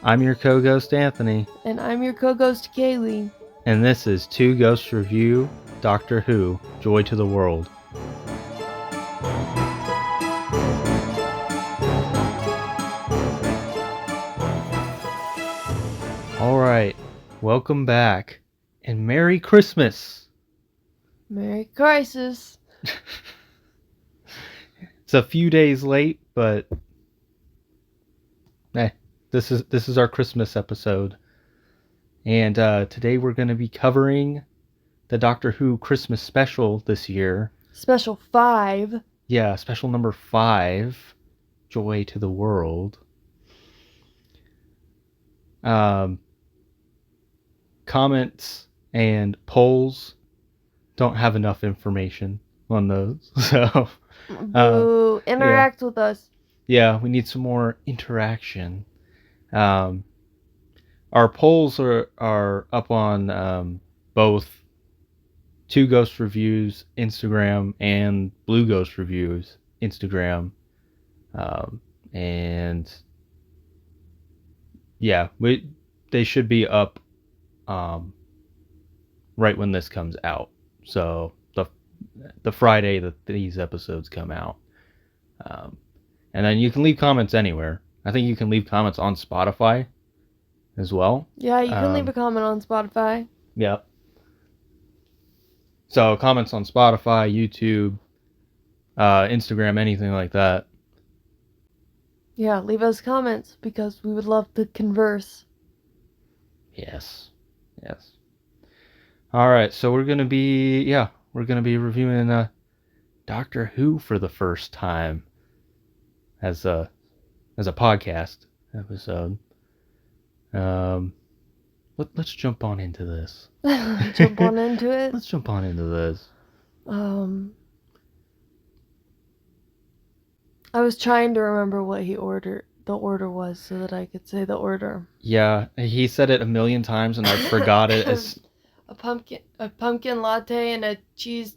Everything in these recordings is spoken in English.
I'm your co-ghost Anthony, And I'm your co-ghost Caylee. and this is Two Ghosts Review Doctor Who: Joy to the World. Alright, welcome back, and Merry Christmas! Merry Crisis. It's a few days late, but this is our Christmas episode. And today we're going to be covering the Doctor Who Christmas special this year. Special 5. Yeah, special number 5, Joy to the World. Comments and polls don't have enough information on those. So, Boo. Interact with us. Yeah, we need some more interaction. Our polls are up on both Two Ghost Reviews Instagram and Blue Ghost Reviews Instagram. And yeah, they should be up right when this comes out. So the Friday that these episodes come out. And then you can leave comments anywhere. I think you can leave comments on Spotify as well. Yeah, you can leave a comment on Spotify. Yeah. So comments on Spotify, YouTube, Instagram, anything like that. Yeah, leave us comments because we would love to converse. Yes. All right, so we're gonna be reviewing Doctor Who for the first time as a podcast episode. Let's jump on into this. Jump on into it. Let's jump on into this. I was trying to remember what the order was so that I could say the order. Yeah, he said it a million times and I forgot it. A pumpkin latte and a cheese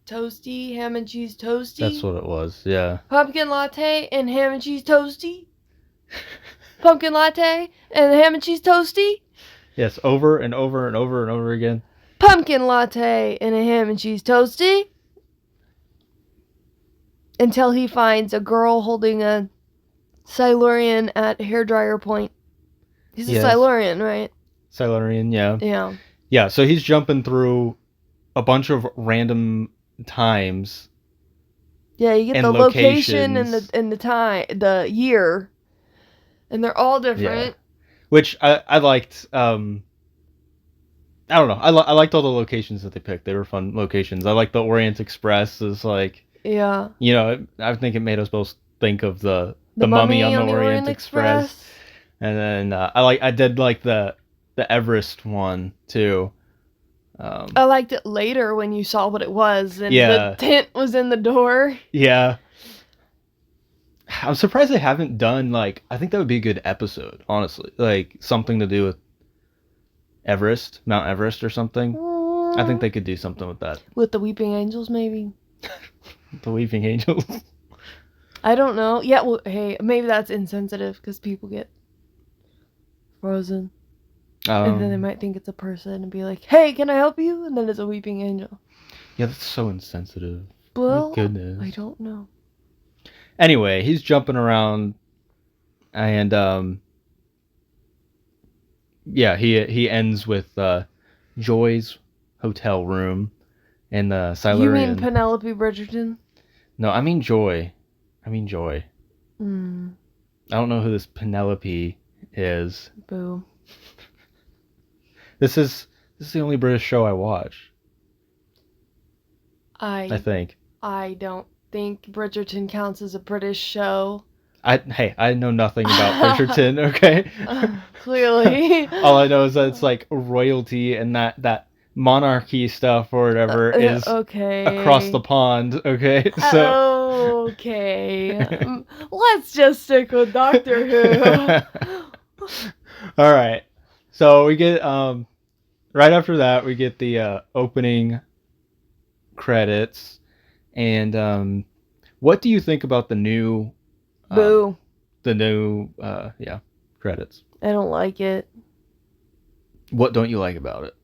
toasty, ham and cheese toasty. That's what it was, yeah. Pumpkin latte and ham and cheese toasty. Pumpkin latte and ham and cheese toasty. Yes, over and over and over and over again. Pumpkin latte and a ham and cheese toasty. Until he finds a girl holding a Silurian at hairdryer point. He's a Silurian, right? Silurian, yeah. Yeah. Yeah, so he's jumping through a bunch of random times. Yeah, you get the location and the time, the year. And they're all different. Yeah. Which I liked. I don't know. I liked all the locations that they picked. They were fun locations. I like the Orient Express. Is like, yeah. You know, I think it made us both think of the mummy on the Orient Express. And then I did like the Everest one too. I liked it later when you saw what it was and the tent was in the door. Yeah. I'm surprised they haven't done, like, I think that would be a good episode, honestly. Like, something to do with Everest, Mount Everest or something. I think they could do something with that. With the Weeping Angels, maybe? The Weeping Angels? I don't know. Yeah, well, hey, maybe that's insensitive because people get frozen. And then they might think it's a person and be like, hey, can I help you? And then it's a Weeping Angel. Yeah, that's so insensitive. Well, my goodness. I don't know. Anyway, he's jumping around, and he ends with Joy's hotel room in the Silurian. You mean Penelope Bridgerton? No, I mean Joy. I don't know who this Penelope is. Boo. This is the only British show I watch. I think. I don't think Bridgerton counts as a British show. I know nothing about Bridgerton, okay? Clearly. All I know is that it's like royalty and that monarchy stuff or whatever is across the pond, okay? So okay. Let's just stick with Doctor Who. All right. So we get right after that we get the opening credits, and What do you think about the new Boo. credits? I don't like it. What don't you like about it?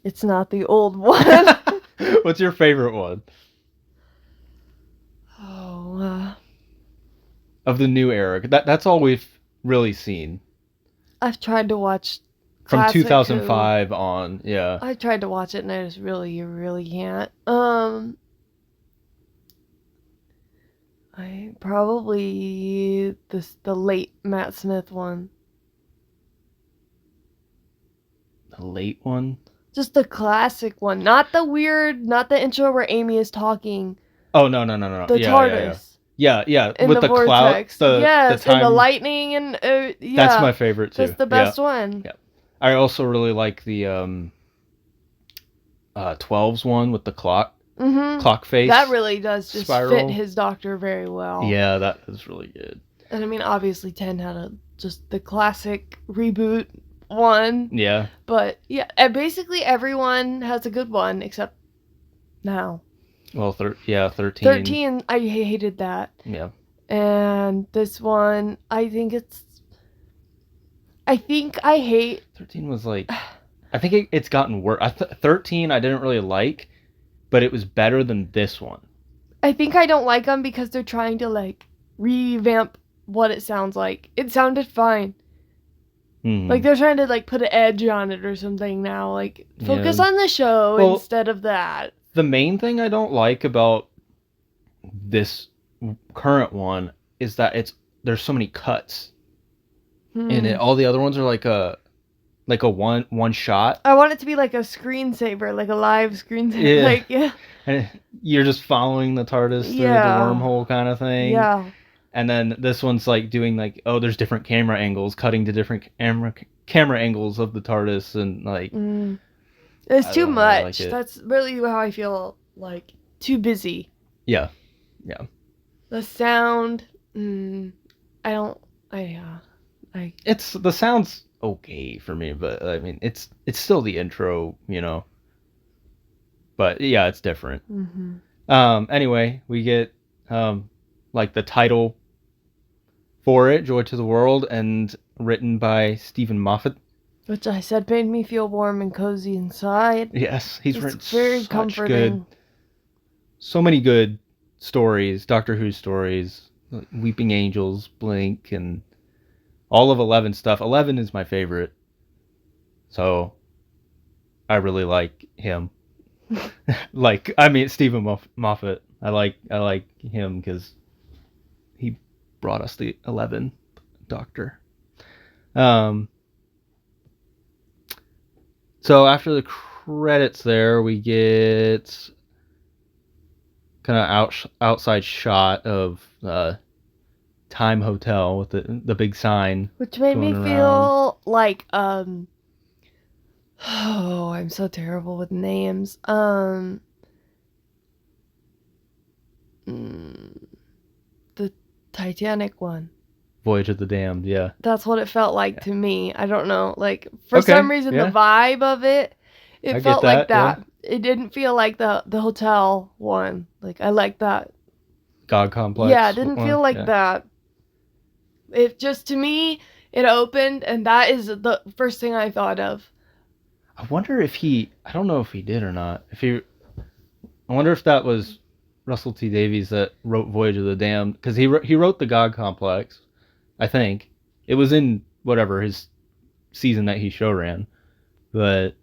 It's not the old one. What's your favorite one? Oh, of the new era? That's all we've really seen. I've tried to watch from 2005 on. Yeah. I tried to watch it and I just really can't. I probably the late Matt Smith one. The late one? Just the classic one, not the intro where Amy is talking. Oh no. The TARDIS. Yeah. In with the vortex. cloud, yes, the time. and the lightning and yeah. That's my favorite too. That's the best one. Yeah. I also really like the 12's one with the clock. Mm-hmm. Clock face. That really does just spiral. fit his Doctor very well. Yeah, that is really good. And I mean, obviously 10 had just the classic reboot one. Yeah. But yeah, and basically everyone has a good one except now. Well, 13. 13, I hated that. Yeah. And this one, I think I hate... 13 was like... I think it's gotten worse. 13 I didn't really like, but it was better than this one. I think I don't like them because they're trying to, like, revamp what it sounds like. It sounded fine. Mm-hmm. Like, they're trying to, like, put an edge on it or something now. Like, focus on the show instead of that. The main thing I don't like about this current one is that there's so many cuts in it. All the other ones are like a one shot. I want it to be like a screensaver, like a live screensaver. Yeah. Like, yeah. And you're just following the TARDIS through the wormhole kind of thing. Yeah. And then this one's like doing like, there's different camera angles, cutting to different camera angles of the TARDIS, and like it's too much. Like it. That's really how I feel. Like, too busy. Yeah. The sound, It's the sound's okay for me, but I mean it's still the intro, you know. But yeah, it's different. Mm-hmm. Anyway, we get like the title for it, Joy to the World, and written by Stephen Moffat. Which I said made me feel warm and cozy inside. Yes, he's written very comforting. So many good stories, Doctor Who stories, Weeping Angels, Blink, and all of 11 stuff. 11 is my favorite, so I really like him. Stephen Moffat. I like him because he brought us the 11th Doctor. So after the credits there, we get kind of outside shot of Time Hotel with the big sign. Which made me feel like, I'm so terrible with names. The Titanic one. Voyage of the Damned, yeah. That's what it felt like to me. I don't know. Like, for some reason, the vibe of it felt like that. Yeah. It didn't feel like the hotel one. Like, I like that. God Complex. Yeah, it didn't feel like that. It just, to me, it opened, and that is the first thing I thought of. I wonder if I don't know if he did or not. I wonder if that was Russell T Davies that wrote Voyage of the Damned, because he wrote the God Complex. I think it was in whatever his season that he show ran, but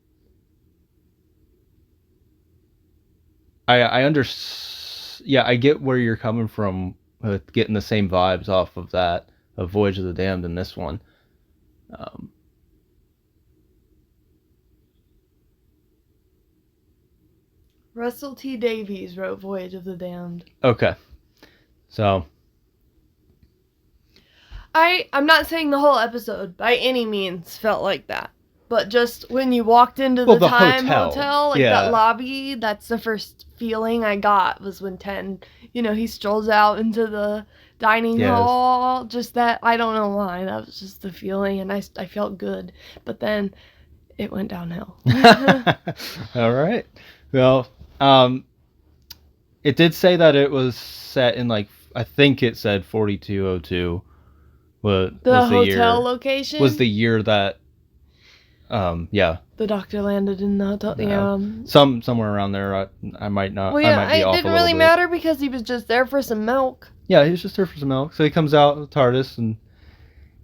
I get where you're coming from with getting the same vibes off of that of Voyage of the Damned in this one. Russell T Davies wrote Voyage of the Damned. Okay, so. I'm not saying the whole episode by any means felt like that, but just when you walked into the Time Hotel, like that lobby, that's the first feeling I got was when 10, he strolls out into the dining hall. Just that, I don't know why, that was just the feeling, and I felt good, but then it went downhill. All right. Well, It did say that it was set in like I think it said 4202. Was The the hotel year, location was the year that yeah. The doctor landed in the hotel. Yeah. Somewhere around there. I might not. Well, yeah, I might be off a it didn't little really bit. matter because he was just there for some milk. Yeah, he was just there for some milk. So he comes out of the TARDIS and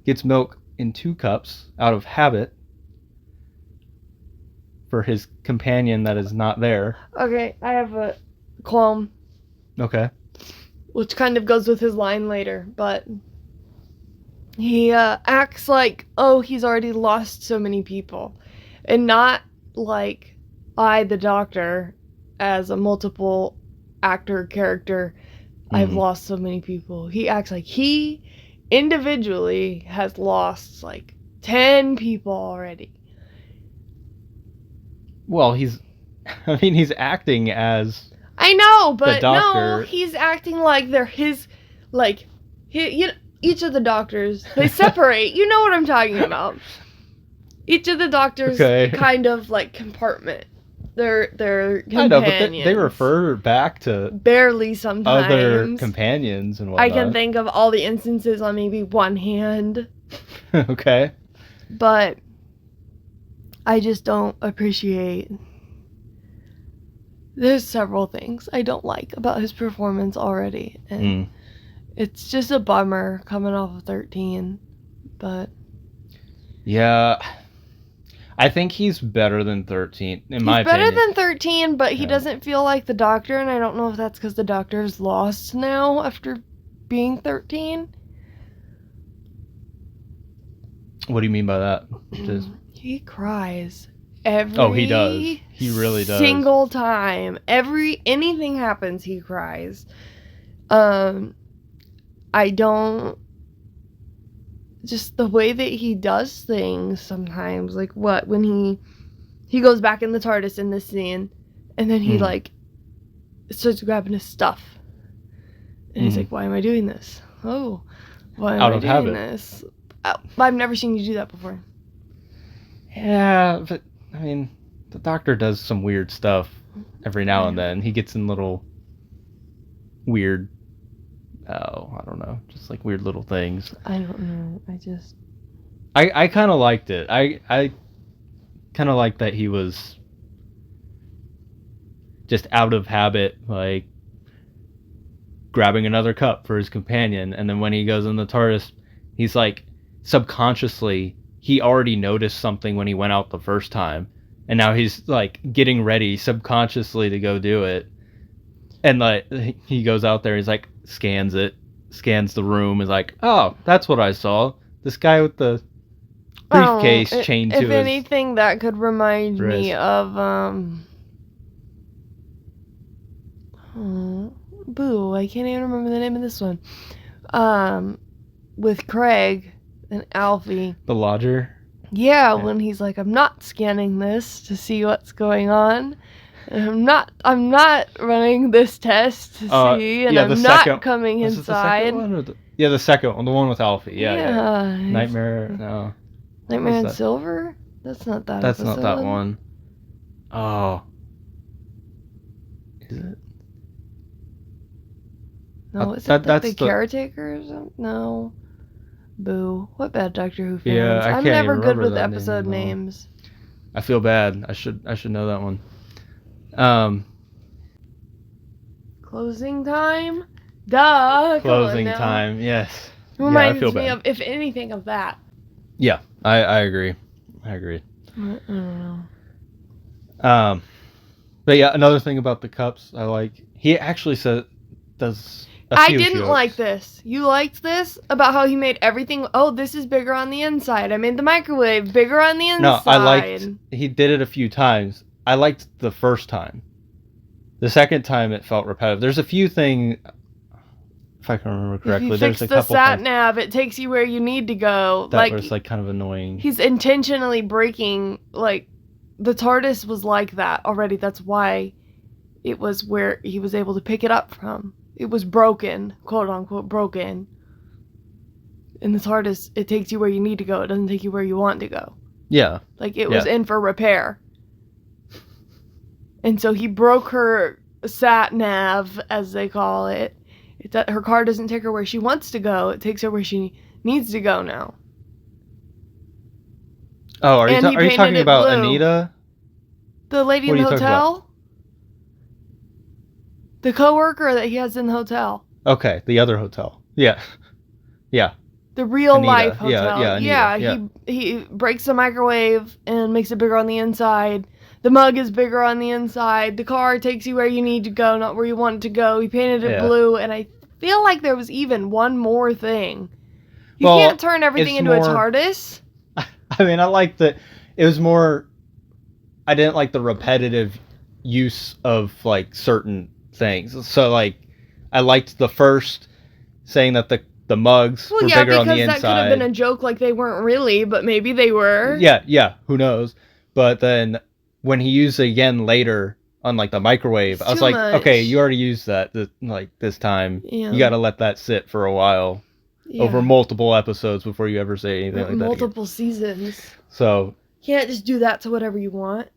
gets milk in 2 cups out of habit for his companion that is not there. Okay, I have a qualm. Okay. Which kind of goes with his line later, but he acts like, oh, he's already lost so many people. And not like I, the doctor, as a multiple actor character, I've lost so many people. He acts like he individually has lost like 10 people already. Well, he's acting as... I know, but no, he's acting like they're his, like, each of the doctors, they separate. You know what I'm talking about. Each of the doctors kind of like compartment. They're companions. I know, but they refer back to barely sometimes other companions and whatnot. I can think of all the instances on maybe one hand. Okay. But I just don't appreciate... There's several things I don't like about his performance already. And it's just a bummer coming off of 13. But... yeah... I think he's better than 13, in my opinion. He's better than 13, but he doesn't feel like the Doctor, and I don't know if that's because the Doctor's lost now after being 13. What do you mean by that? He cries every... Oh, he does. He really does. Single time. Anything happens, he cries. I don't... Just the way that he does things sometimes, like when he goes back in the TARDIS in this scene, and then he like starts grabbing his stuff, and he's like, "Why am I doing this? Oh, why am I doing this? I've never seen you do that before." Yeah, but I mean, the Doctor does some weird stuff every now and then. He gets in little weird. I don't know, just like weird little things. I don't know. I kind of liked it. I kind of liked that he was just out of habit, like grabbing another cup for his companion, and then when he goes in the TARDIS, he's like subconsciously he already noticed something when he went out the first time, and now he's like getting ready subconsciously to go do it. And like he goes out there, he's like scans the room, is like, oh, that's what I saw. This guy with the briefcase chained to his... If anything, that could remind me of boo, I can't even remember the name of this one. With Craig and Alfie. The Lodger? Yeah, when he's like, I'm not scanning this to see what's going on. I'm not running this test to see, and I'm not coming inside. The second one, the one with Alfie. Yeah. Nightmare in Silver? That's not that That's episode. not that one. Oh. Is it? No, is it the Caretakers? No. Boo. What bad Doctor Who fans? Yeah, I'm never good with episode names. I feel bad. I should know that one. Closing time? Duh. Closing time, yes. Reminds me of, if anything, of that. Yeah, I agree. I don't know. But yeah, another thing about the cups I like, he actually does I didn't like this. You liked this? About how he made everything, oh, this is bigger on the inside. I made the microwave bigger on the inside. No, I liked, he did it a few times. I liked the first time. The second time it felt repetitive. There's a few things, if I can remember correctly, if you fix the sat nav, it takes you where you need to go. That was like kind of annoying. He's intentionally breaking, like, the TARDIS was like that already. That's why it was where he was able to pick it up from. It was broken, quote unquote broken. In the TARDIS, it takes you where you need to go. It doesn't take you where you want to go. Yeah. Like, it was in for repair. And so he broke her sat nav, as they call it. Her car doesn't take her where she wants to go. It takes her where she needs to go now. Oh, are you talking about blue. Anita? The lady in the hotel? The coworker that he has in the hotel. Okay, the other hotel. Yeah. Yeah. The real Anita. life hotel. Yeah, Anita. He breaks the microwave and makes it bigger on the inside. The mug is bigger on the inside. The car takes you where you need to go, not where you want it to go. He painted it blue, and I feel like there was even one more thing. You can't turn everything into a TARDIS. I mean, I like it was more, I didn't like the repetitive use of, like, certain things. So, like, I liked the first saying that the mugs were bigger on the inside. Well, yeah, because that could have been a joke, like they weren't really, but maybe they were. Yeah, who knows? But then when he used it again later on, like, the microwave, I was like, okay, you already used that, this time. Yeah. You gotta let that sit for a while. Yeah. Over multiple episodes before you ever say anything like that. Multiple seasons. So. You can't just do that to whatever you want.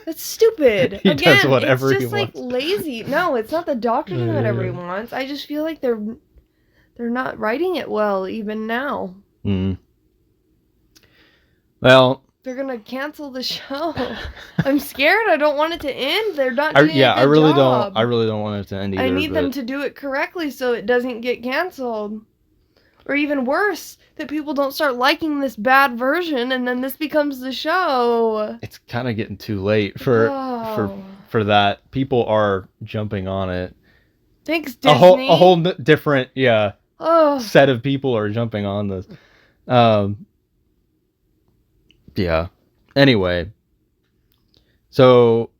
That's stupid. He does whatever it's just like lazy. No, it's not the Doctor doing whatever he wants. I just feel like they're not writing it well even now. Well, they're gonna cancel the show. I'm scared. I don't want it to end. They're not doing a good job. I really don't want it to end either. I need them to do it correctly so it doesn't get canceled. Or even worse, that people don't start liking this bad version and then this becomes the show. It's kind of getting too late for that. People are jumping on it. Thanks, Disney. A whole different set of people are jumping on this. Yeah. Anyway, so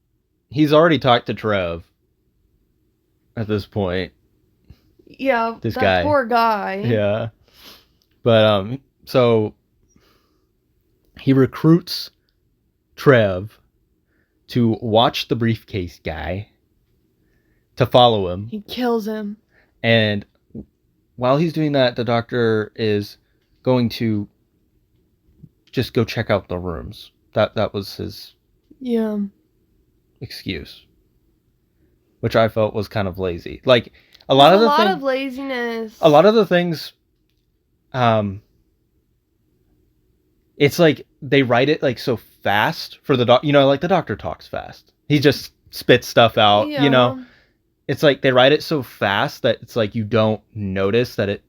he's already talked to Trev at this point. Yeah, that poor guy. Yeah. But, so he recruits Trev to watch the briefcase guy, to follow him. He kills him. And while he's doing that, the Doctor is going to just go check out the rooms. That was his excuse, which I felt was kind of lazy. Like, a lot of laziness. A lot of the things, it's like they write it like so fast for the Doctor. You know, like the Doctor talks fast. He just spits stuff out. You know, it's like they write it so fast that it's like you don't notice that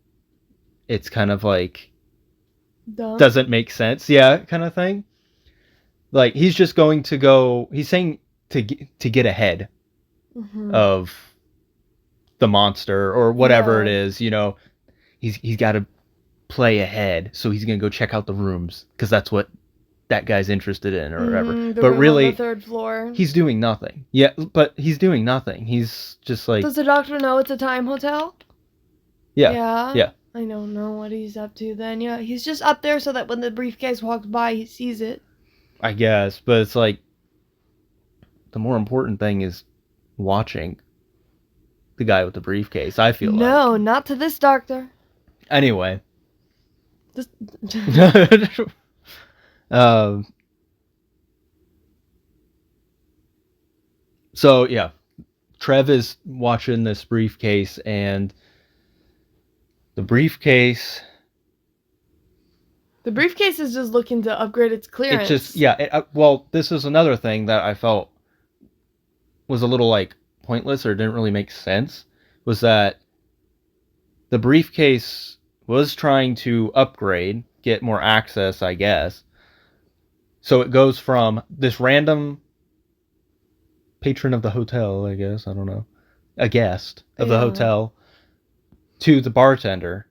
it's kind of like doesn't make sense. Yeah, kind of thing. Like he's just going to go. He's saying to get ahead of the monster or whatever it is. You know, he's got to play ahead, so he's gonna go check out the rooms because that's what that guy's interested in or whatever. But really, on the third floor, he's doing nothing. Yeah, but he's doing nothing. He's just like. Does the Doctor know it's a time hotel? Yeah. I don't know what he's up to then. Yeah, he's just up there so that when the briefcase walks by, he sees it. I guess, but it's like the more important thing is watching the guy with the briefcase. I feel no, not to this Doctor. Anyway. So yeah, Trev is watching this briefcase, and the briefcase is just looking to upgrade its clearance. It's just well, this is another thing that I felt was a little like pointless or didn't really make sense, was that the briefcase was trying to upgrade, get more access, I guess. So it goes from this random patron of the hotel, I guess, I don't know, a guest of the hotel, to the bartender.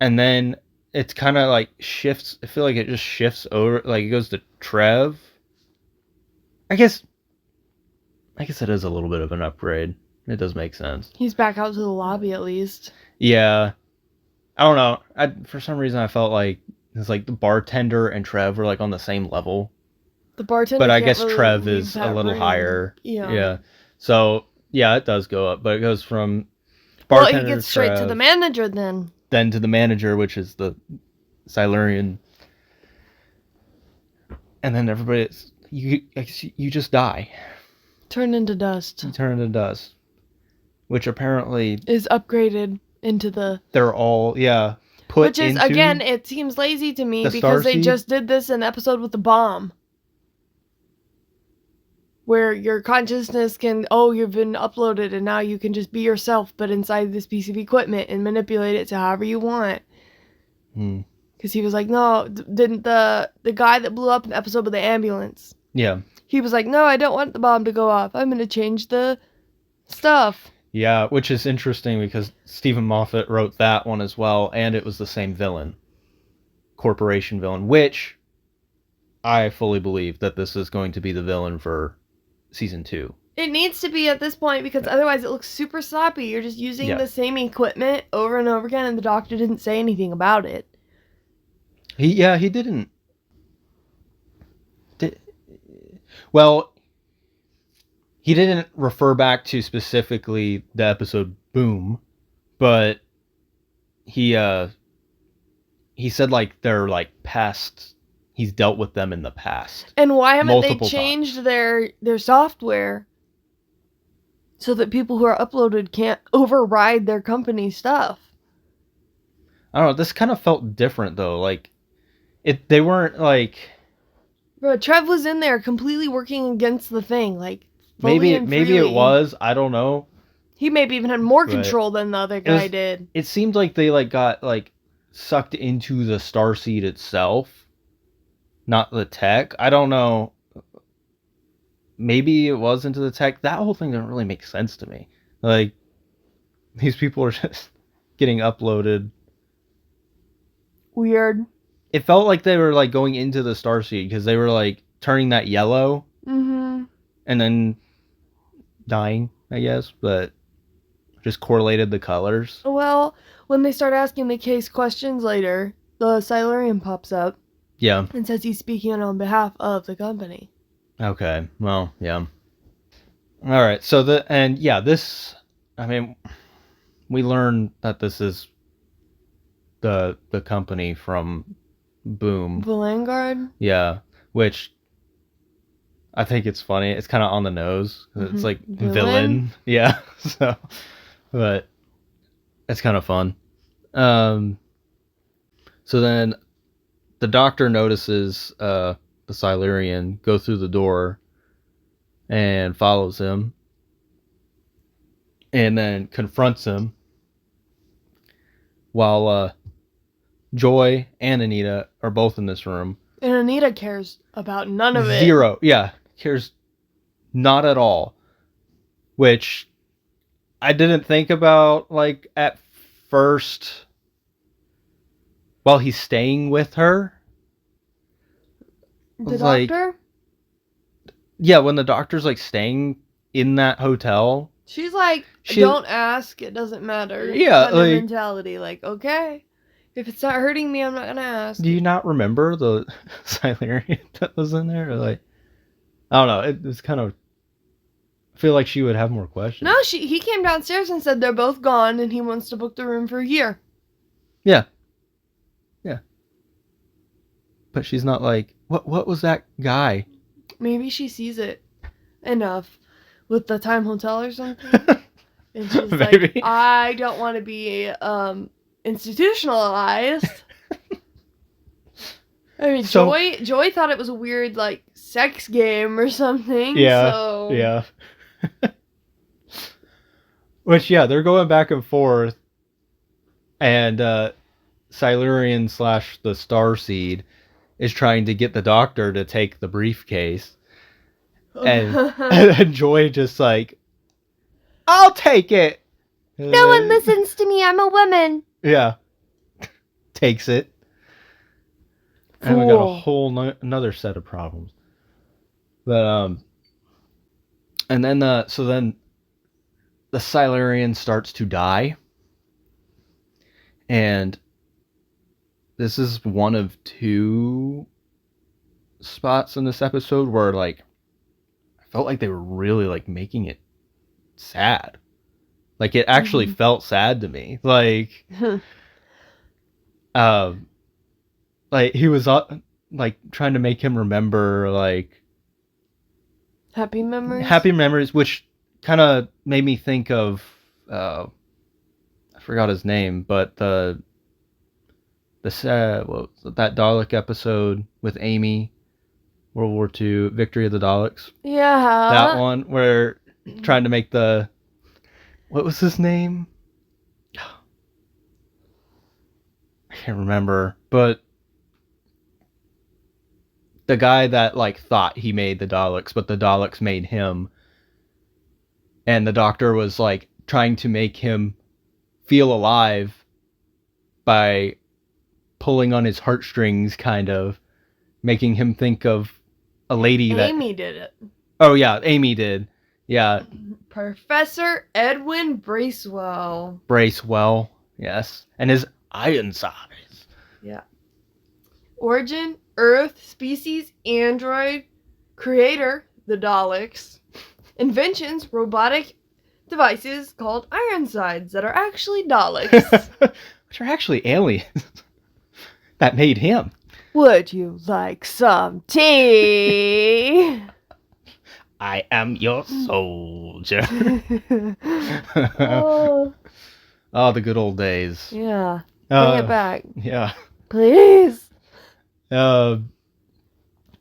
And then it's kind of like shifts. I feel like it just shifts over, like it goes to Trev. I guess it is a little bit of an upgrade. It does make sense. He's back out to the lobby at least. Yeah. I don't know. For some reason I felt like it's like the bartender and Trev were like on the same level. The bartender, but I guess really Trev is a little higher. Yeah. So yeah, it does go up, but it goes from bartender. Well, he gets straight to the manager then. Then to the manager, which is the Silurian. And then everybody, you just die. Turn into dust. He turned into dust. Which apparently... is upgraded into the... They're all, put which is, into again, it seems lazy to me the because they starseed? just did this in the episode with the bomb. Where your consciousness can, you've been uploaded and now you can just be yourself, but inside this piece of equipment and manipulate it to however you want. Because he was like, no, didn't the guy that blew up in the episode with the ambulance. Yeah. He was like, no, I don't want the bomb to go off. I'm going to change the stuff. Yeah, which is interesting because Stephen Moffat wrote that one as well, and it was the same villain. Corporation villain, which I fully believe that this is going to be the villain for season 2. It needs to be at this point because otherwise it looks super sloppy. You're just using the same equipment over and over again, and the Doctor didn't say anything about it. He didn't. Well, he didn't refer back to specifically the episode Boom, but he said like they're like past. He's dealt with them in the past. And why haven't they changed their software so that people who are uploaded can't override their company stuff? I don't know. This kind of felt different though. Like they weren't like. Bro, Trev was in there completely working against the thing, like maybe it was. I don't know. He maybe even had more control than the other guy did. It seemed like they like got like sucked into the starseed itself. Not the tech. I don't know. Maybe it was into the tech. That whole thing didn't really make sense to me. Like, these people are just getting uploaded. Weird. It felt like they were like going into the starseed because they were like turning that yellow. Mm-hmm. And then dying, I guess. But just correlated the colors. Well, when they start asking the case questions later, the Silurian pops up. Yeah. And says he's speaking on behalf of the company. Okay. Well, yeah. All right. So this, I mean, we learned that this is the company from Boom. Vanguard? Yeah. Which I think it's funny. It's kind of on the nose. Mm-hmm. It's like villain. Yeah. So, but it's kind of fun. So then the Doctor notices the Silurian go through the door and follows him and then confronts him while Joy and Anita are both in this room. And Anita cares about none of it. Zero. Yeah. Cares not at all. Which I didn't think about like at first while he's staying with her. The Doctor? Yeah, when the Doctor's like staying in that hotel. She's like, don't ask, it doesn't matter. Yeah, kind of mentality, like, okay. If it's not hurting me, I'm not gonna ask. Do you not remember the Silurian that was in there? Or like, I don't know. It was kind of. I feel like she would have more questions. No, he came downstairs and said they're both gone, and he wants to book the room for a year. Yeah. Yeah. But she's not like, what was that guy? Maybe she sees it enough with the Time Hotel or something, and she's like, I don't want to be institutionalized. I mean, Joy thought it was a weird, like, sex game or something. Yeah, so. Yeah. Which, yeah, they're going back and forth, and Silurian / the Starseed is trying to get the Doctor to take the briefcase, and Joy just like, I'll take it. No one listens to me. I'm a woman. Yeah. Takes it. And we got a whole another set of problems. But and then so then the Silurian starts to die. And this is one of 2 spots in this episode where like I felt like they were really like making it sad. Like it actually felt sad to me. Like like he was like trying to make him remember like Happy Memories? Happy Memories, which kind of made me think of, I forgot his name, but that Dalek episode with Amy, World War II, Victory of the Daleks. Yeah. That one where trying to make what was his name? I can't remember, but the guy that like thought he made the Daleks, but the Daleks made him, and the Doctor was like trying to make him feel alive by pulling on his heartstrings, kind of making him think of a lady that Amy did it. Oh yeah, Amy did. Yeah. Professor Edwin Bracewell. Bracewell, yes. And his Ironsides. Yeah. Origin, Earth, species, android, creator, the Daleks. Inventions, robotic devices called Ironsides that are actually Daleks. Which are actually aliens that made him. Would you like some tea? I am your soldier. Oh. Oh, the good old days. Yeah. Bring it back. Yeah. Please. But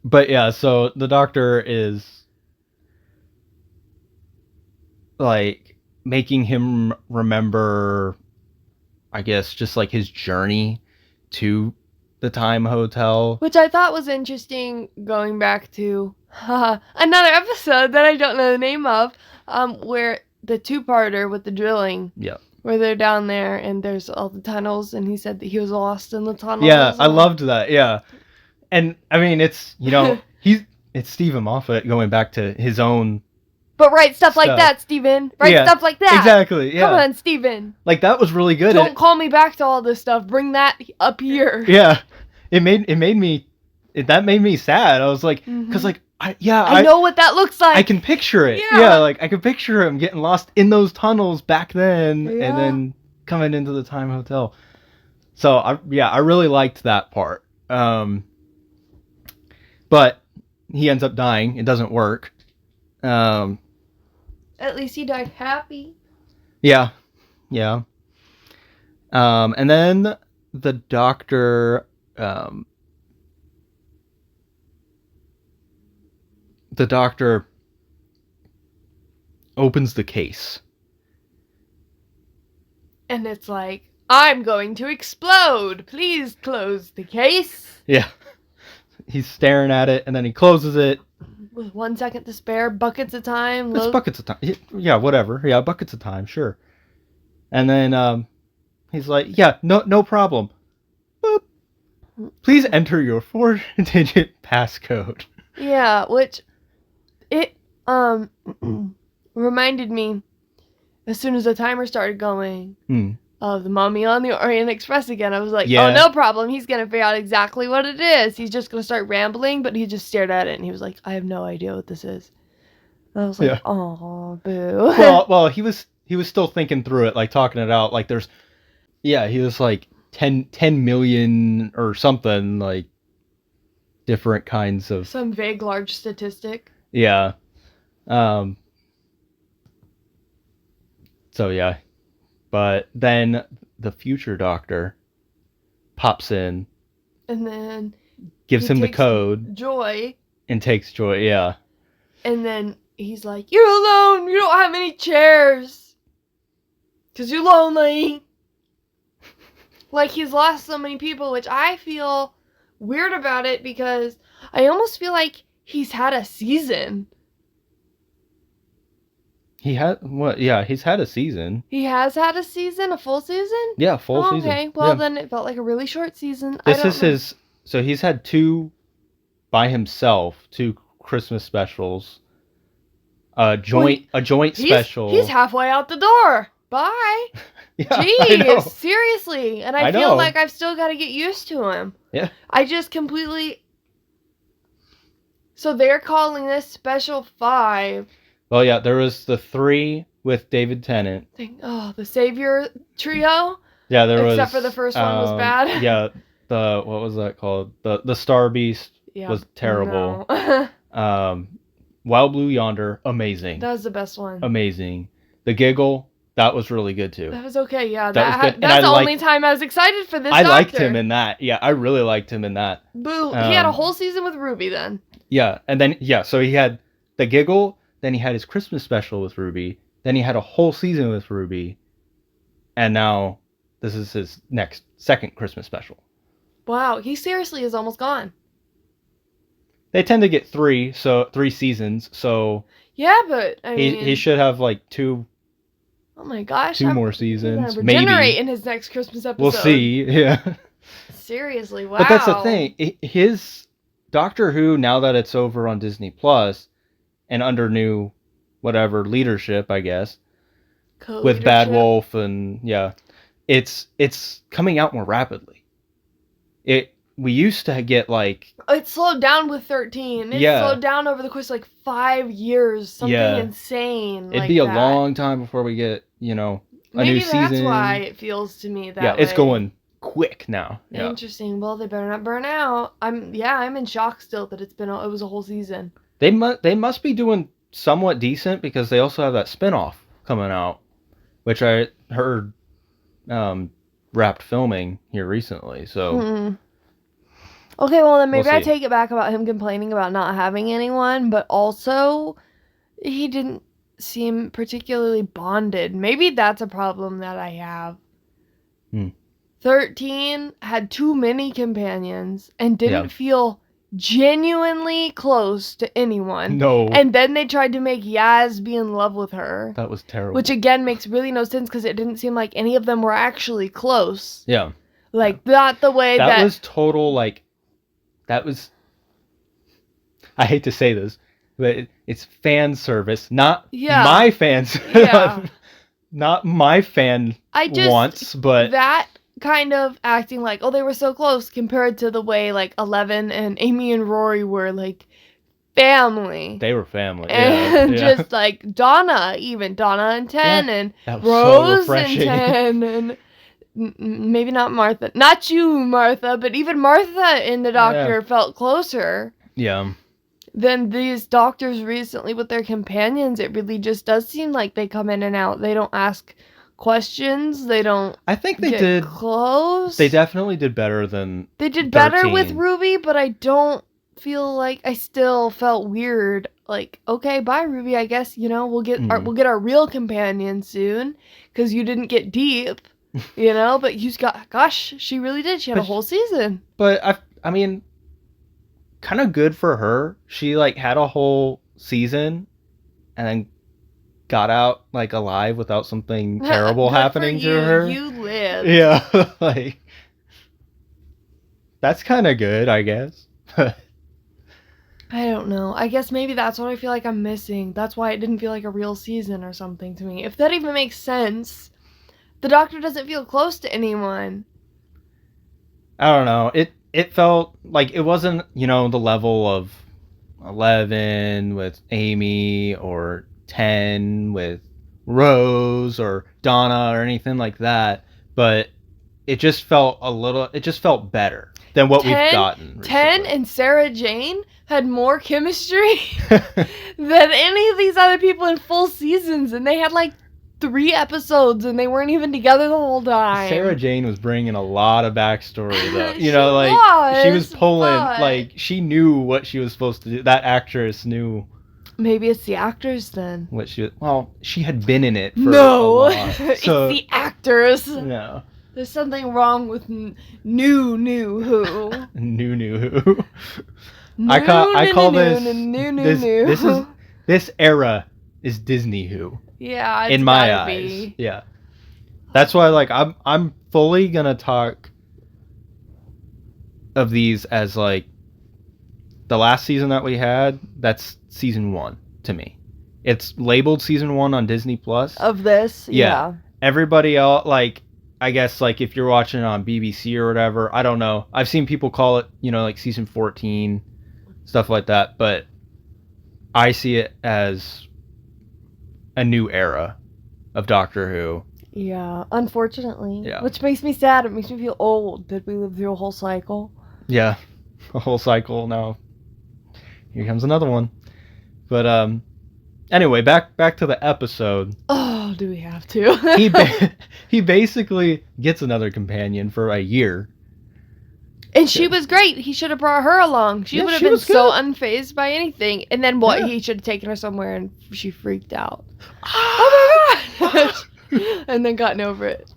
yeah, so the Doctor is like making him remember, I guess, just like his journey to the Time Hotel. Which I thought was interesting, going back to another episode that I don't know the name of, where the two-parter with the drilling. Yeah. Where they're down there and there's all the tunnels, and he said that he was lost in the tunnels. Yeah, I loved that. Yeah. And I mean, it's, it's Stephen Moffat going back to his own. But write stuff like that, Stephen. Write stuff like that. Exactly. Yeah. Come on, Stephen. Like, that was really good. Don't call me back to all this stuff. Bring that up here. Yeah. That made me sad. I was like, because like, I know what that looks like. I can picture it. Yeah. Like I can picture him getting lost in those tunnels back then, and then coming into the Time Hotel. So I really liked that part. But he ends up dying. It doesn't work. At least he died happy. Yeah. Yeah. And then the Doctor. The Doctor opens the case. And it's like, I'm going to explode. Please close the case. Yeah. He's staring at it, and then he closes it. With 1 second to spare, buckets of time. It's buckets of time. Yeah, whatever. Yeah, buckets of time, sure. And then he's like, yeah, no problem. Boop. Please enter your 4-digit passcode. Yeah, which it reminded me, as soon as the timer started going, of the Mummy on the Orient Express again. I was like, oh, no problem. He's going to figure out exactly what it is. He's just going to start rambling, but he just stared at it, and he was like, I have no idea what this is. And I was like, oh, boo. Well, he was still thinking through it, like talking it out. Like he was like 10 million or something, like different kinds of... Some vague large statistic. Yeah. So yeah. But then the future Doctor pops in. And then... gives him the code. Joy. And takes Joy, yeah. And then he's like, you're alone! You don't have any chairs! 'Cause you're lonely! Like, he's lost so many people, which I feel weird about it, because I almost feel like he's had a season. He had what? Yeah, he's had a season. He has had a season, a full season? Yeah, full season. Okay, well then it felt like a really short season. This is his. So he's had 2 by himself, 2 Christmas specials. A joint special. He's halfway out the door. Bye. Yeah, Jeez, seriously. And I feel know. like I've still got to get used to him. Yeah. I just completely... So they're calling this Special 5. Well, yeah, there was the 3 with David Tennant. Oh, the Savior trio? Yeah, there was... Except for the first one was bad. Yeah, what was that called? The Star Beast was terrible. No. Wild Blue Yonder, amazing. That was the best one. Amazing. The Giggle, that was really good too. That was okay, yeah. That was good. That's the only time I was excited for this I Doctor. liked him in that. Yeah, I really liked him in that. Boo. He had a whole season with Ruby then. Yeah, and then, so he had the Giggle, then he had his Christmas special with Ruby, then he had a whole season with Ruby, and now this is his second Christmas special. Wow, he seriously is almost gone. They tend to get 3 seasons, so... Yeah, but, I mean... He should have, like, 2... Oh my gosh. 2 more seasons, maybe. Regenerate in his next Christmas episode. We'll see, yeah. Seriously, wow. But that's the thing. His Doctor Who, now that it's over on Disney Plus, and under new, whatever, leadership, I guess, with Bad Wolf and, it's coming out more rapidly. We used to get, like... It slowed down with 13. It slowed down over the course of, like, 5 years. Something insane. It'd be a long time before we get, a new season. Maybe that's why it feels to me that way. Yeah, it's going quick now. Yeah. Interesting. Well, they better not burn out. I'm in shock still that it was a whole season. They must be doing somewhat decent because they also have that spinoff coming out, which I heard wrapped filming here recently. So... Mm-mm. Okay, well then maybe I take it back about him complaining about not having anyone, but also he didn't seem particularly bonded. Maybe that's a problem that I have. 13 had too many companions and didn't feel genuinely close to anyone. No. And then they tried to make Yaz be in love with her. That was terrible. Which again makes really no sense because it didn't seem like any of them were actually close. Yeah. Like, not the way that... That was total, like... That was... I hate to say this, but it's fan service, not my fans. Yeah. Not my fan wants, but... That kind of acting like, they were so close compared to the way, like, 11 and Amy and Rory were, like, family. They were family, and just, like, Donna and 10, and Rose so and 10, and... Maybe not Martha. Not you, Martha, but even Martha in the Doctor felt closer. Yeah. Than these Doctors recently with their companions. It really just does seem like they come in and out. They don't ask questions. They don't I think they did close. They definitely did better than They did 13. better with Ruby, but I don't feel like I still felt weird. Like, okay, bye Ruby, I guess, we'll get our real companion soon because you didn't get deep. But she really did. She had a whole season. But I mean, kind of good for her. She like had a whole season and then got out like alive without something terrible happening to her. You lived. Yeah, like that's kind of good, I guess. I don't know. I guess maybe that's what I feel like I'm missing. That's why it didn't feel like a real season or something to me. If that even makes sense. The Doctor doesn't feel close to anyone. I don't know. It felt like it wasn't, the level of 11 with Amy or 10 with Rose or Donna or anything like that. But it just felt better than what we've gotten recently. 10 and Sarah Jane had more chemistry than any of these other people in full seasons. And they had like 3 episodes and they weren't even together the whole time. Sarah Jane was bringing a lot of backstory though. She was pulling, like, she knew what she was supposed to do. That actress knew. Maybe it's the actors then. She had been in it for a lot. It's the actors. No. There's something wrong with new who. New who. I call this era is Disney Who. Yeah, it's in my eyes. Yeah. That's why I'm fully gonna talk of these as like the last season that we had, that's season 1 to me. It's labeled season 1 on Disney Plus. Of this? Yeah. Everybody else, like, I guess, like, if you're watching it on BBC or whatever, I don't know. I've seen people call it, like, season 14, stuff like that, but I see it as a new era of Doctor Who. Yeah, unfortunately. Yeah. Which makes me sad. It makes me feel old that we lived through a whole cycle. Yeah, a whole cycle. Now, here comes another one. But anyway, back to the episode. Oh, do we have to? He basically gets another companion for a year. And she was great. He should have brought her along. She would have been so unfazed by anything. And then what? Yeah. He should have taken her somewhere and she freaked out. Oh my gosh! And then gotten over it.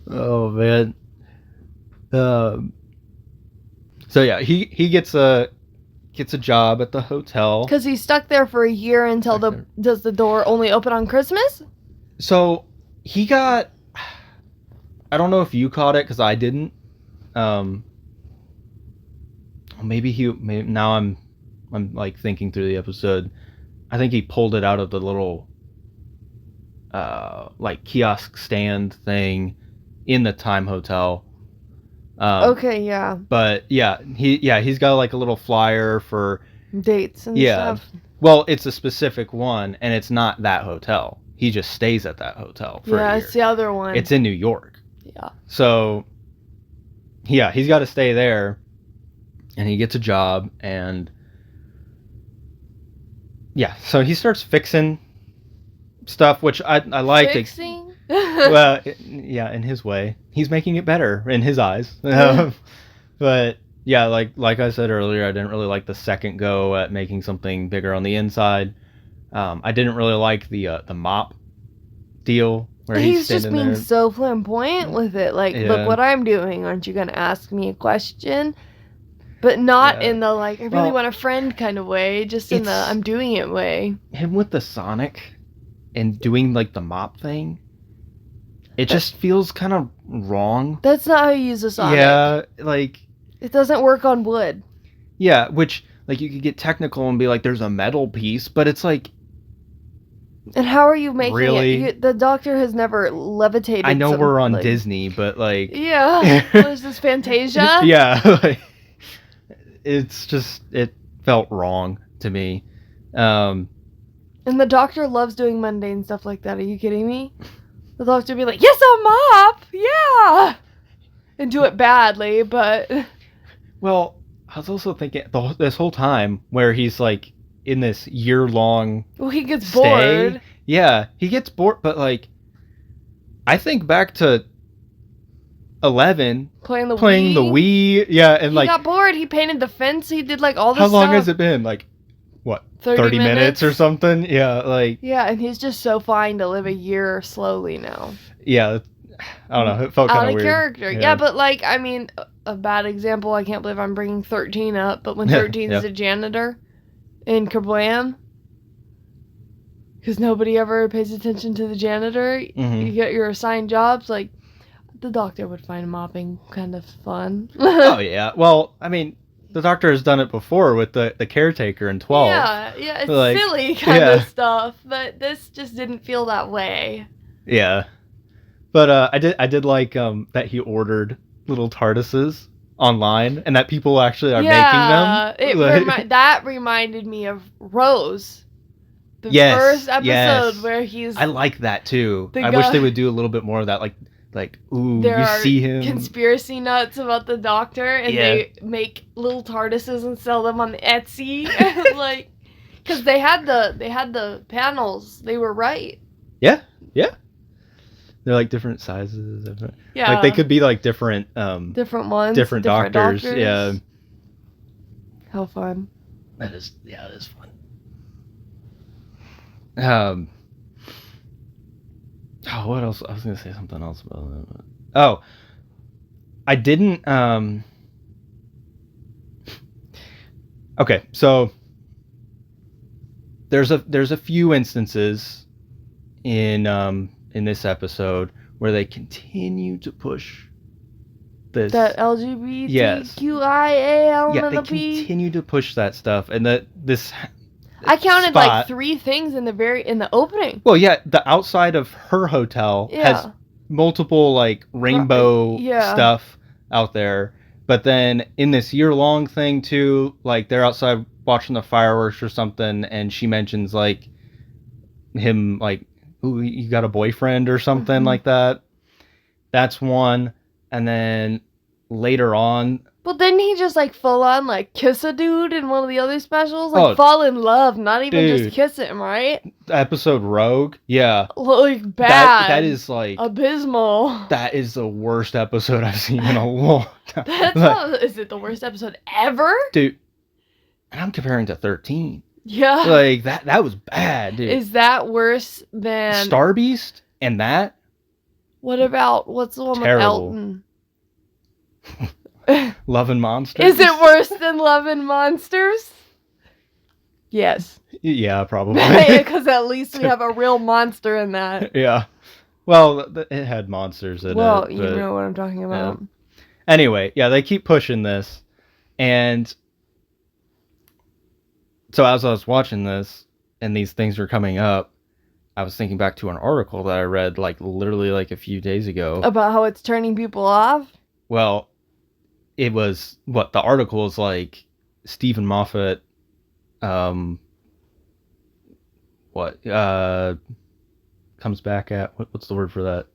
Oh man. So yeah, he gets a job at the hotel. Because he's stuck there for a year until does the door only open on Christmas? So he got, I don't know if you caught it because I didn't. Maybe now I'm like thinking through the episode. I think he pulled it out of the little like kiosk stand thing in the Time Hotel. Okay, yeah. But he's got like a little flyer for dates and stuff. Well, it's a specific one, and it's not that hotel. He just stays at that hotel for a year. It's the other one. It's in New York. Yeah. So, yeah, he's got to stay there, and he gets a job, and yeah, so he starts fixing stuff, which I like. Fixing? Well, yeah, in his way. He's making it better in his eyes. But yeah, like I said earlier, I didn't really like the second go at making something bigger on the inside. I didn't really like the mop deal where he's just being so flamboyant with it. Like, look what I'm doing. Aren't you going to ask me a question? But not in the, like, I really want a friend kind of way. Just in the I'm doing it way. Him with the Sonic and doing, like, the mop thing. It just feels kind of wrong. That's not how you use a Sonic. Yeah, like... It doesn't work on wood. Yeah, which, like, you could get technical and be like, there's a metal piece, but it's like... And how are you making really? it? The Doctor has never levitated. I know we're on Disney, but, like... Yeah. What is this, Fantasia? Yeah, like... It's just... It felt wrong to me. And the Doctor loves doing mundane stuff like that. Are you kidding me? The Doctor would be like, yes, a mop! Yeah! And do it badly, but... Well, I was also thinking this whole time where he's like in this year-long Well, he gets bored. Yeah, he gets bored, but like... I think back to 11... Playing the Wii. Yeah, and he got bored. He painted the fence. He did like all this stuff. stuff. How long has it been? Like... What, 30 minutes or something? Yeah, like... Yeah, and he's just so fine to live a year slowly now. Yeah, I don't know. It felt kind of weird. Out of character. Yeah, but like, I mean, a bad example, I can't believe I'm bringing 13 up, but when 13 is a janitor in Kablam, because nobody ever pays attention to the janitor, you get your assigned jobs, like, the Doctor would find mopping kind of fun. Oh, yeah. Well, I mean... The Doctor has done it before with the caretaker in 12. Yeah, it's like, silly kind of stuff, but this just didn't feel that way. Yeah, but I did like that he ordered little TARDISes online, and that people actually are making them. That reminded me of Rose. The first episode where he's... I like that too. I wish they would do a little bit more of that, like, ooh, you see him. Conspiracy nuts about the Doctor, and they make little TARDISes and sell them on Etsy, like, because they had the panels. They were right. Yeah. They're like different sizes. Yeah. Like they could be like different ones, different doctors. Yeah. How fun. That is fun. Oh, what else? I was going to say something else about that. Oh, I didn't... Okay, so there's a few instances in this episode where they continue to push this... That LGBTQIA element of the P? They continue to push that stuff, and this... I counted like 3 things in the opening. Well, yeah, the outside of her hotel has multiple like rainbow stuff out there, but then in this year-long thing too, like they're outside watching the fireworks or something, and she mentions like him like, "Ooh, you got a boyfriend" or something like that. That's one, and then later on But didn't he just, like, full on, like, kiss a dude in one of the other specials? Like, fall in love, not even just kiss him, right? Episode Rogue? Yeah. Like, bad. That is, like... abysmal. That is the worst episode I've seen in a long time. Is it the worst episode ever? Dude, and I'm comparing to 13. Yeah. Like, that was bad, dude. Is that worse than... Star Beast and that? What about... What's the one Terrible. with Elton? Love and Monsters? Is it worse than Love and Monsters? Yes. Yeah, probably. Because at least we have a real monster in that. Yeah. Well, it had monsters in it. Well, you know what I'm talking about. Yeah. Anyway, yeah, they keep pushing this. And so as I was watching this and these things were coming up, I was thinking back to an article that I read like literally like a few days ago. About how it's turning people off? Well, it was what the article is like Stephen Moffat comes back at what's the word for that?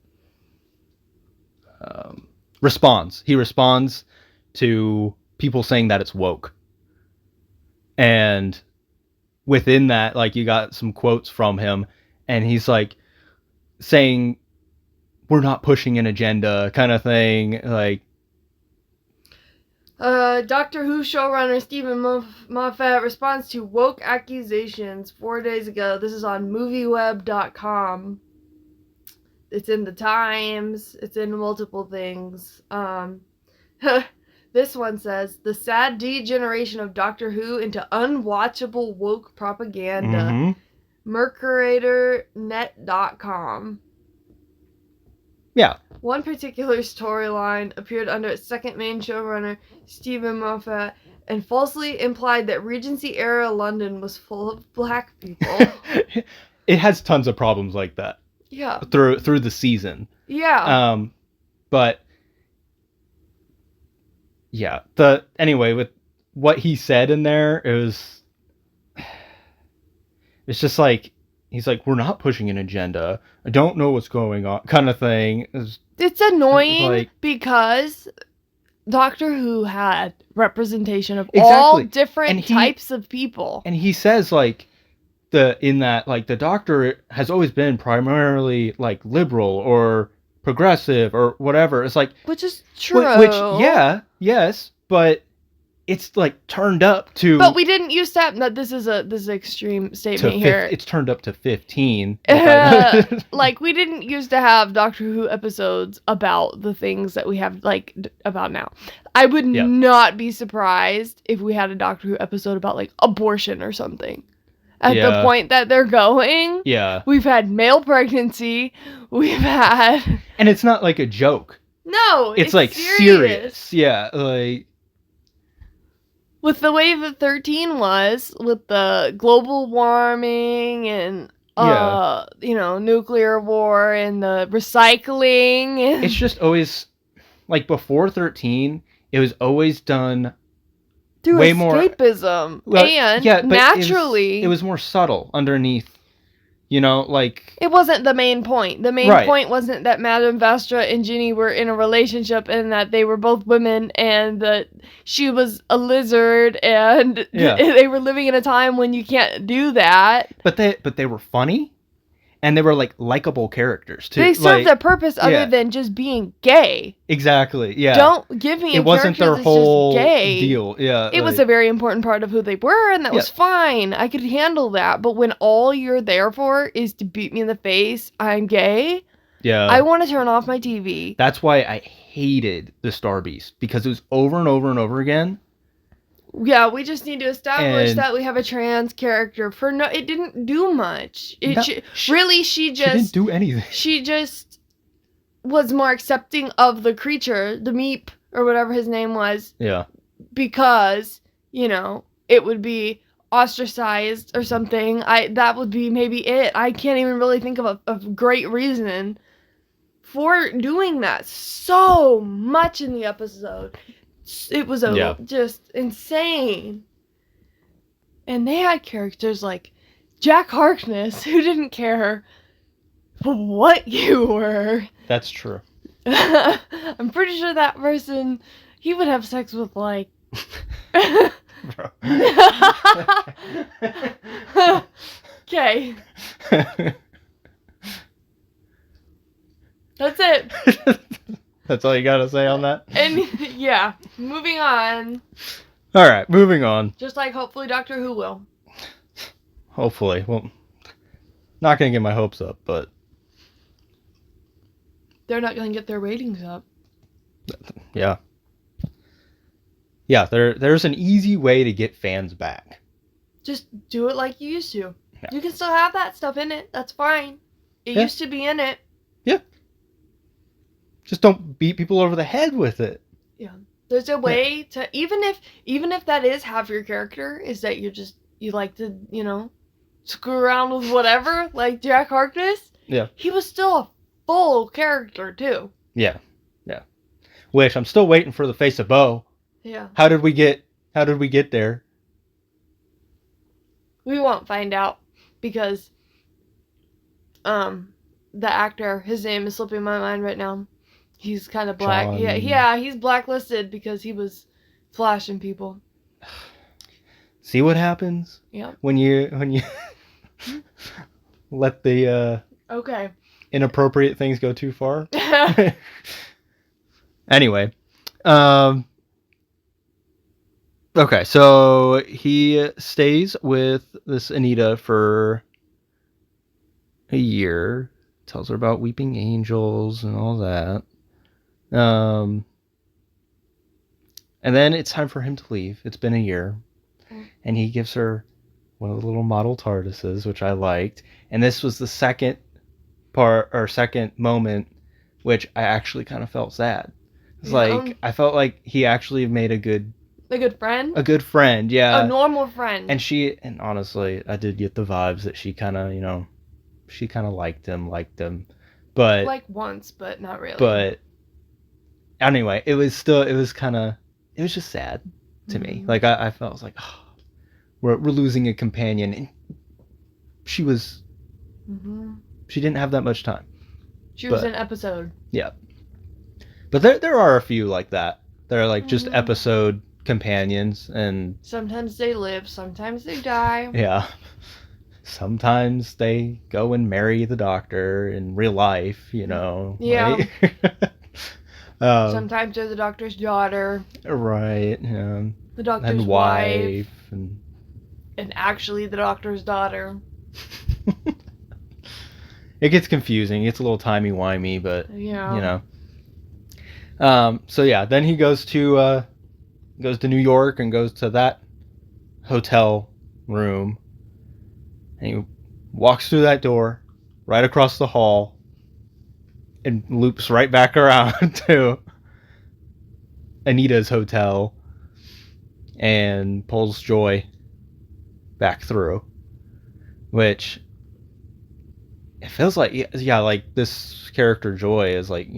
Responds. He responds to people saying that it's woke. And within that, like, you got some quotes from him, and he's like saying we're not pushing an agenda kind of thing, like Doctor Who showrunner Stephen Moffat responds to woke accusations 4 days ago. This is on movieweb.com. It's in the Times. It's in multiple things. This one says, the sad degeneration of Doctor Who into unwatchable woke propaganda. Mm-hmm. Mercuratornet.com. Yeah. One particular storyline appeared under its second main showrunner, Stephen Moffat, and falsely implied that Regency-era London was full of black people. It has tons of problems like that. Yeah. Through the season. Yeah. But yeah, anyway, with what he said in there, it's just like, he's like, we're not pushing an agenda. I don't know what's going on, kind of thing. It's annoying because Doctor Who had representation of all different types of people. And he says, like, the Doctor has always been primarily, like, liberal or progressive or whatever. It's like... Which is true. Yes, but it's, like, turned up to... But we didn't use that... No, this is an extreme statement here. It's turned up to 15. Like, we didn't used to have Doctor Who episodes about the things that we have, like, about now. I would not be surprised if we had a Doctor Who episode about, like, abortion or something. At the point that they're going. Yeah. We've had male pregnancy. We've had... And it's not, like, a joke. No, it's like, serious. Yeah, like... With the way that 13 was, with the global warming and, nuclear war and the recycling. It's just always, like, before 13, it was always done through way escapism. More... And naturally... It was more subtle underneath, like... It wasn't the main point. The main point wasn't that Madame Vastra and Ginny were in a relationship and that they were both women and that she was a lizard and they were living in a time when you can't do that. But they were funny and they were, like, likable characters, too. They served a purpose other than just being gay. Exactly, yeah. Don't give me a character that's just gay. Deal, yeah. It was a very important part of who they were, and that was fine. I could handle that. But when all you're there for is to beat me in the face, I'm gay, I want to turn off my TV. That's why I hated the Star Beast, because it was over and over and over again. Yeah, we just need to establish that we have a trans character. It didn't do much. She didn't do anything. She just was more accepting of the creature, the Meep, or whatever his name was. Yeah. Because, it would be ostracized or something. That would be maybe it. I can't even really think of a great reason for doing that so much in the episode. It was just insane. And they had characters like Jack Harkness, who didn't care what you were. That's true. I'm pretty sure that person He would have sex with, like... Bro. Okay. That's it. That's all you gotta say on that? And, yeah. Moving on. Alright, moving on. Just like, hopefully, Doctor Who will. Hopefully. Well, not gonna get my hopes up, but... They're not gonna get their ratings up. Yeah. Yeah, there's an easy way to get fans back. Just do it like you used to. Yeah. You can still have that stuff in it. That's fine. It used to be in it. Yeah. Just don't beat people over the head with it. Yeah. There's a way to, even if that is half your character, is that you like to, screw around with whatever, like Jack Harkness. Yeah. He was still a full character too. Yeah. Yeah. Which I'm still waiting for the face of Bo. Yeah. How did we get there? We won't find out because the actor, his name is slipping my mind right now. He's kind of black. John. Yeah, he's blacklisted because he was flashing people. See what happens? Yeah. When you let the Okay. inappropriate things go too far. Anyway, okay, so he stays with this Anita for a year. Tells her about weeping angels and all that. And then it's time for him to leave. It's been a year. And he gives her one of the little model TARDISes, which I liked. And this was the second moment which I actually kind of felt sad. It's like, I felt like he actually made a good friend? A good friend, yeah. A normal friend. And honestly, I did get the vibes that she kind of, she kind of liked him. But... Like once, but not really. But... Anyway, it was just sad to me. Like, I felt, I was like, oh, we're losing a companion. And she was... Mm-hmm. She didn't have that much time. She was an episode. Yeah. But there are a few like that. They're like just episode companions, and... Sometimes they live, sometimes they die. Yeah. Sometimes they go and marry the Doctor in real life, Yeah. Right? Sometimes they're the Doctor's daughter. Right. The Doctor's wife. And actually the Doctor's daughter. It gets confusing. It's a little timey-wimey, but, yeah. So, yeah, then he goes to New York and goes to that hotel room. And he walks through that door, right across the hall, and loops right back around to Anita's hotel and pulls Joy back through. Which, it feels like, yeah, like this character Joy is like,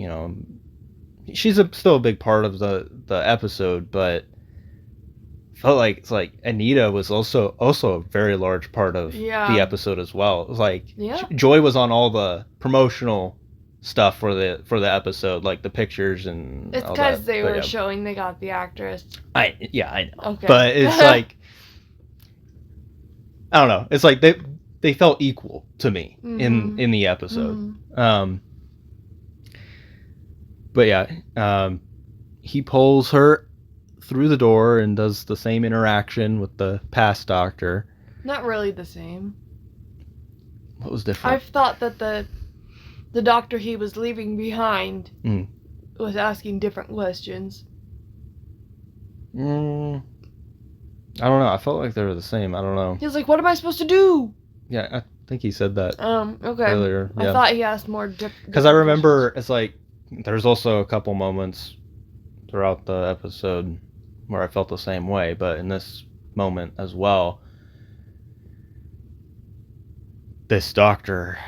she's still a big part of the episode, but felt like it's like Anita was also a very large part of the episode as well. It was like Joy was on all the promotional stuff for the episode, like the pictures and it's because they were showing they got the actress. I know. Okay. But it's like, I don't know. It's like they felt equal to me in the episode. But yeah, he pulls her through the door and does the same interaction with the past Doctor. Not really the same. What was different? I've thought that the Doctor he was leaving behind was asking different questions. I don't know. I felt like they were the same. I don't know. He was like, "What am I supposed to do?" Yeah, I think he said that. Okay. Earlier. Yeah. I thought he asked more different. Because I remember it's like there's also a couple moments throughout the episode where I felt the same way, but in this moment as well, this Doctor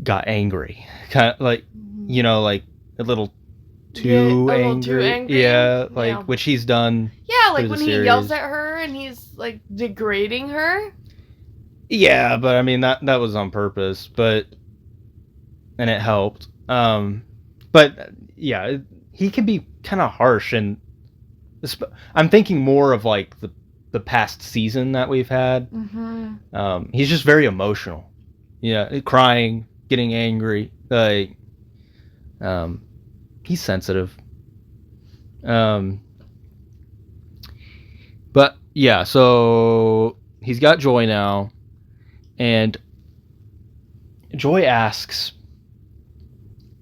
got angry, kind of like like a little too angry. Yeah, like which he's done. Yeah, like when he yells at her and he's like degrading her. Yeah, but I mean that was on purpose, and it helped. But yeah, he can be kind of harsh, and I'm thinking more of like the past season that we've had. He's just very emotional. Yeah, crying, getting angry. Like, he's sensitive. But yeah, so he's got Joy now, and Joy asks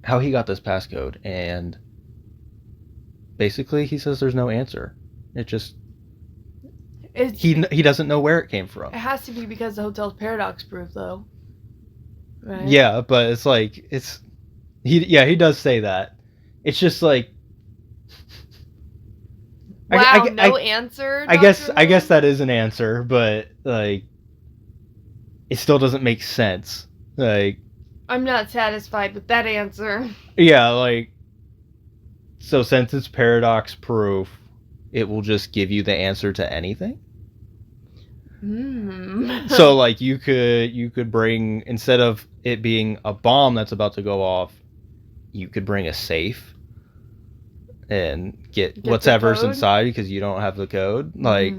how he got this passcode, and basically he says there's no answer. It just he doesn't know where it came from. It has to be because the hotel's paradox proof, though. Right? Yeah, but it's like he does say that. It's just like wow, no answer. I guess that is an answer, but like it still doesn't make sense. Like, I'm not satisfied with that answer. Yeah, like, so since it's paradox proof, it will just give you the answer to anything. So like you could bring, instead of it being a bomb that's about to go off, you could bring a safe and get whatever's inside because you don't have the code. Like,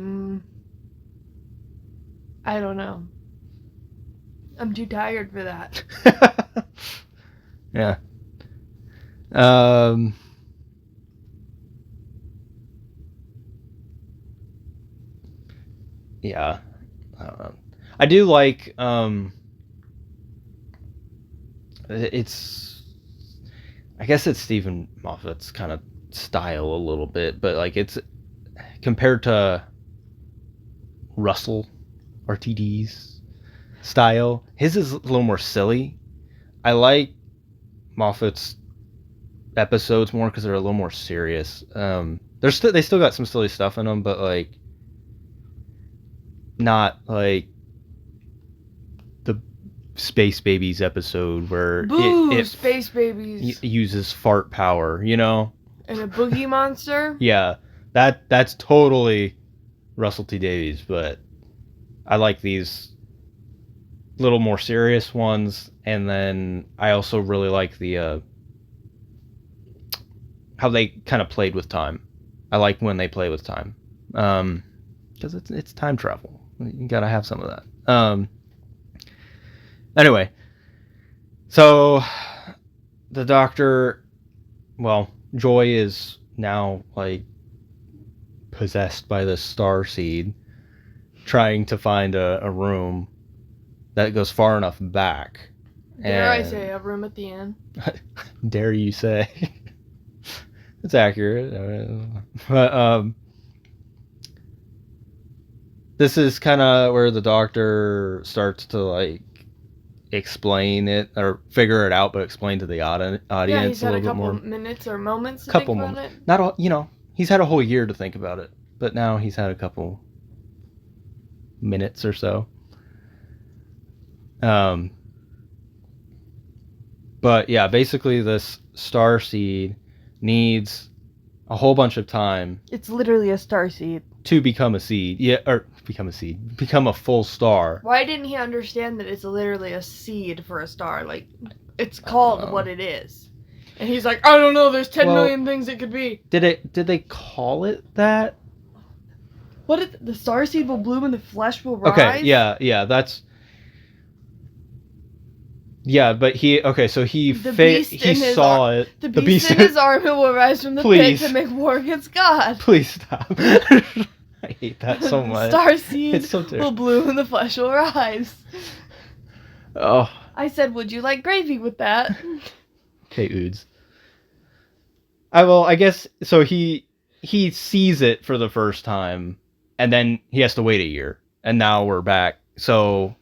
I don't know. I'm too tired for that. Yeah. Yeah. I do like it's, I guess it's Stephen Moffat's kind of style a little bit, but like it's compared to Russell RTD's style, his is a little more silly. I like Moffat's episodes more because they're a little more serious. They still got some silly stuff in them, but like not like the Space Babies episode where it Space Babies uses fart power, you know, and a boogie monster. Yeah, that's totally Russell T Davies, but I like these little more serious ones, and then I also really like the how they kind of played with time. I like when they play with time, because it's time travel. You gotta have some of that. Anyway, so the Doctor, well, Joy is now like possessed by this star seed, trying to find a room that goes far enough back. Dare I say a room at the end? Dare you say? It's accurate. But this is kind of where the Doctor starts to like explain it or figure it out, but explain to the audience yeah, he's a had little a couple bit more. Minutes or moments to Couple think about moments. it. Not all, he's had a whole year to think about it, but now he's had a couple minutes or so. But yeah, basically this star seed needs a whole bunch of time. It's literally a star seed. To become a seed. Yeah, or become a seed. Become a full star. Why didn't he understand that it's literally a seed for a star? Like, it's called what it is. And he's like, I don't know, there's 10 million things it could be. Did they call it that? What, the star seed will bloom and the flesh will rise? Okay, yeah, that's... Yeah, but he saw it. The beast in his arm will rise from the pit to make war against God. Please stop. I hate that so much. Star seed will bloom and the flesh will rise. Oh. I said, would you like gravy with that? Okay, Oods. I guess, so he sees it for the first time, and then he has to wait a year, and now we're back. So...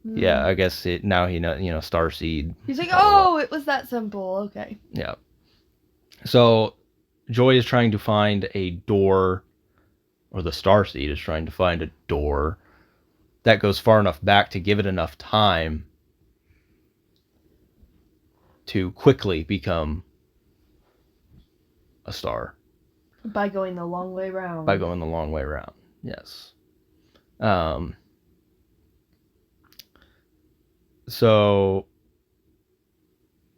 Yeah, I guess now he knows, starseed. He's like, oh, it was that simple. Okay. Yeah. So Joy is trying to find a door, or the starseed is trying to find a door that goes far enough back to give it enough time to quickly become a star. By going the long way round. Yes. So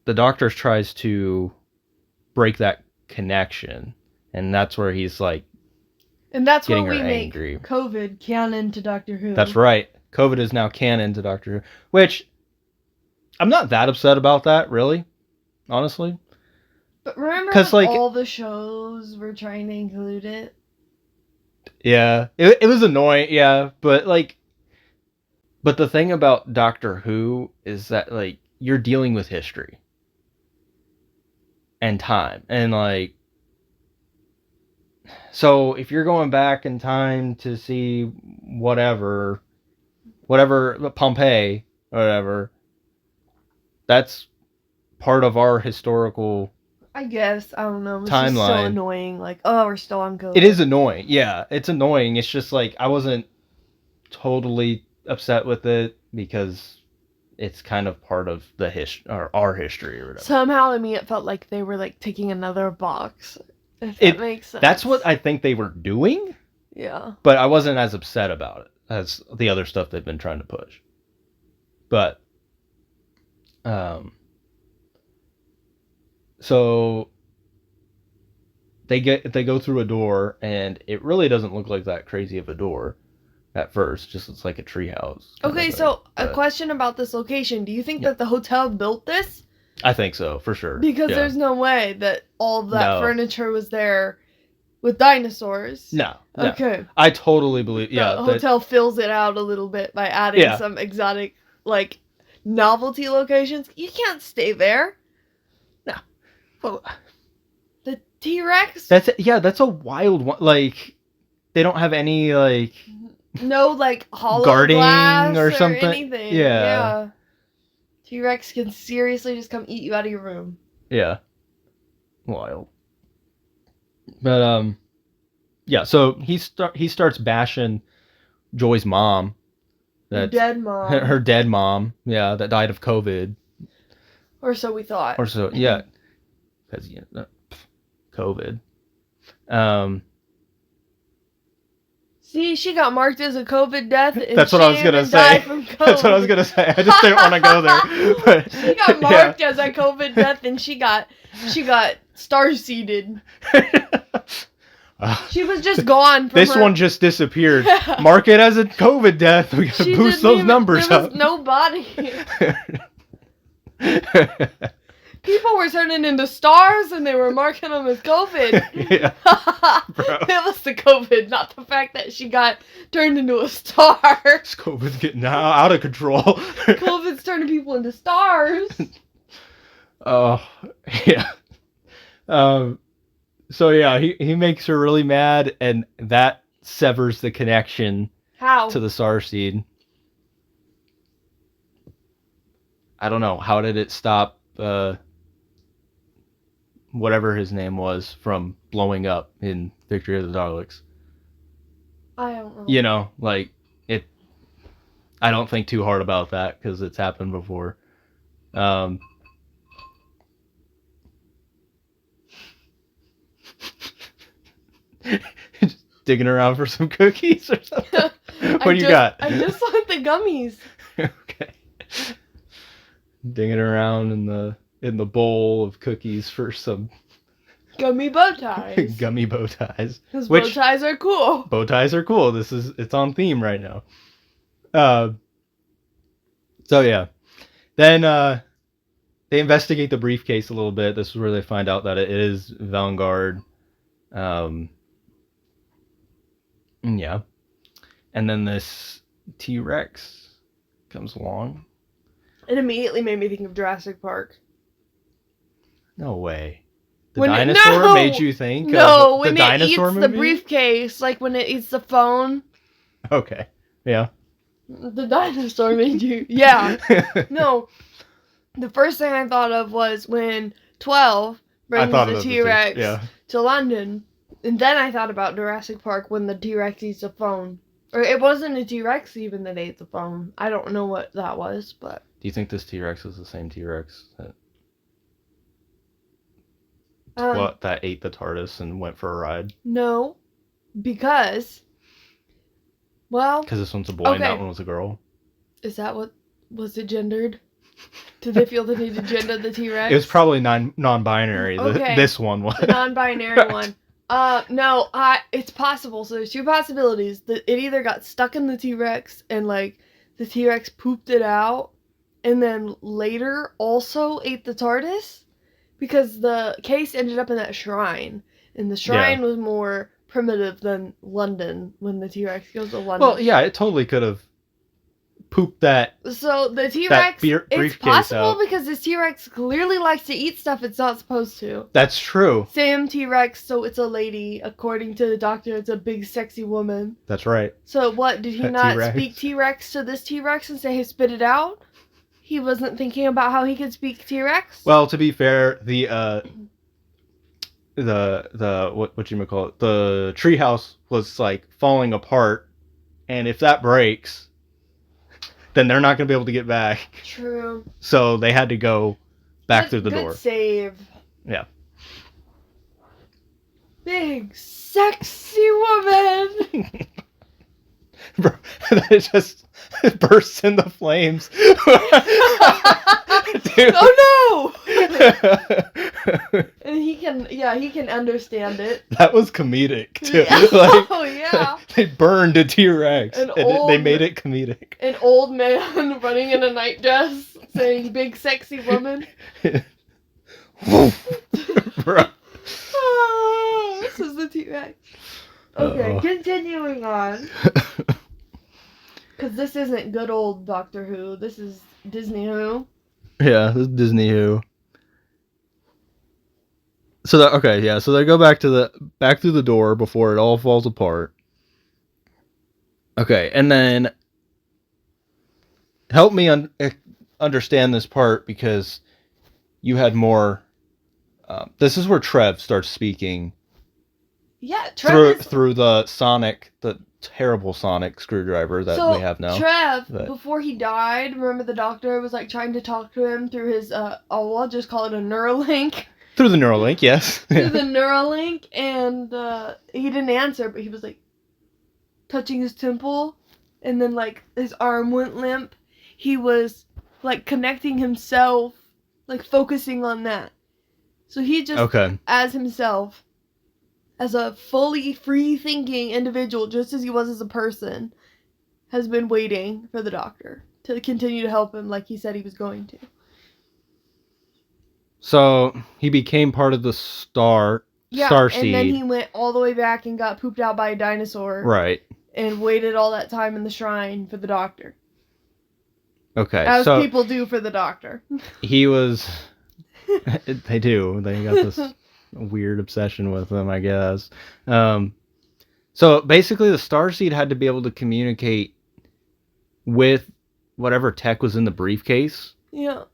the Doctor tries to break that connection, and that's where he's like, and that's getting where we her make angry. COVID canon to Doctor Who. That's right. COVID is now canon to Doctor Who, which I'm not that upset about that, really, honestly. But remember when like, all the shows were trying to include it? Yeah, it was annoying, yeah, but like, but the thing about Doctor Who is that like you're dealing with history and time, and like, so if you're going back in time to see whatever Pompeii or whatever, that's part of our historical, I guess, I don't know, it's timeline. just so annoying, like, oh, we're still on COVID. It is annoying, yeah, it's annoying. It's just like I wasn't totally upset with it because it's kind of part of the our history or whatever. Somehow to me it felt like they were like ticking another box, if that makes sense. That's what I think they were doing. Yeah. But I wasn't as upset about it as the other stuff they've been trying to push. But so they go through a door, and it really doesn't look like that crazy of a door at first. Just it's like a treehouse. Okay, so a question about this location: do you think that the hotel built this? I think so, for sure. Because there's no way that all that furniture was there with dinosaurs. No. Okay. I totally believe. The hotel fills it out a little bit by adding some exotic, like, novelty locations. You can't stay there. No. Well, the T-Rex. That's a wild one. Like, they don't have any like. No, like, hollow guarding glass or something. Anything. Yeah. T-Rex can seriously just come eat you out of your room. Yeah. Wild. But yeah. So he starts bashing Joy's mom. Her dead mom. Her dead mom. Yeah, that died of COVID. Or so we thought. Or so, yeah. Because COVID. See, she got marked as a COVID death. And that's what I was gonna say. That's what I was gonna say. I just didn't want to go there. But, she got marked as a COVID death, and she got star-seeded. She was just gone. This one just disappeared. Mark it as a COVID death. We gotta boost those numbers up. There was no body. People were turning into stars, and they were marking them as COVID. Yeah. Bro. It was the COVID, not the fact that she got turned into a star. COVID's getting out of control. COVID's turning people into stars. Oh, yeah. So yeah, he makes her really mad, and that severs the connection. How? To the Starseed. I don't know. How did it stop whatever his name was from blowing up in Victory of the Daleks? I don't know. You know, like, it... I don't think too hard about that, because it's happened before. Just digging around for some cookies or something? What do you got? I just want the gummies. Okay. Digging around in the bowl of cookies for some gummy bow ties. Gummy bow ties. Because bow ties are cool. Bow ties are cool. It's on theme right now. So yeah. Then they investigate the briefcase a little bit. This is where they find out that it is Vanguard. Yeah. And then this T-Rex comes along. It immediately made me think of Jurassic Park. No way. The dinosaur made you think of the dinosaur movie? No, when it eats the briefcase, like when it eats the phone. Okay. Yeah. The dinosaur made you... Yeah. No. The first thing I thought of was when 12 brings the T-Rex to London. And then I thought about Jurassic Park when the T-Rex eats the phone. Or it wasn't a T-Rex even that ate the phone. I don't know what that was, but... Do you think this T-Rex is the same T-Rex that ate the TARDIS and went for a ride? No. Because... Well... Because this one's a boy and that one was a girl? Is that what... Was it gendered? Did they feel the need to gender the T-Rex? It was probably non-binary. Okay. This one was. The non-binary one. No, it's possible. So there's two possibilities. That it either got stuck in the T-Rex and, like, the T-Rex pooped it out and then later also ate the TARDIS, because the case ended up in that shrine, and the shrine was more primitive than London when the T-Rex goes to London. Well, yeah, it totally could have pooped that. So the T-Rex, it's possible out. because this T-Rex clearly likes to eat stuff it's not supposed to. That's true. Same T-Rex, so it's a lady. According to the doctor, it's a big, sexy woman. That's right. So what, did he That not T-Rex. speak T-Rex to this T-Rex and say, hey, spit it out? He wasn't thinking about how he could speak T-Rex? Well, to be fair, what you call it, the treehouse was like falling apart, and if that breaks, then they're not going to be able to get back. True. So they had to go back through the door. Good save. Yeah. Big, sexy woman. Bro, it just bursts into flames. Oh no! And he can understand it. That was comedic too. Yeah. Like, oh yeah. They burned a T-Rex. They made it comedic. An old man running in a night dress saying "big sexy woman." Bro. This is the T-Rex. Okay, continuing on. Because this isn't good old Doctor Who. This is Disney Who. Yeah, this is Disney Who. So so they go back through the door before it all falls apart. Okay, and then help me understand this part, because you had more. This is where Trev starts speaking. Yeah, Trev through the terrible sonic screwdriver that we have now. Trev, before he died, remember the doctor was like trying to talk to him through his I'll just call it a Neuralink. Through the Neuralink, yes. Through the Neuralink, and he didn't answer, but he was like touching his temple, and then like his arm went limp. He was like connecting himself, like focusing on that. So he just as himself, as a fully free-thinking individual, just as he was as a person, has been waiting for the doctor to continue to help him like he said he was going to. So he became part of the Starseed. And then he went all the way back and got pooped out by a dinosaur. Right. And waited all that time in the shrine for the doctor. Okay, as people do for the doctor. He was... They do. They got this... weird obsession with them, I guess. So basically the Starseed had to be able to communicate with whatever tech was in the briefcase. Yeah.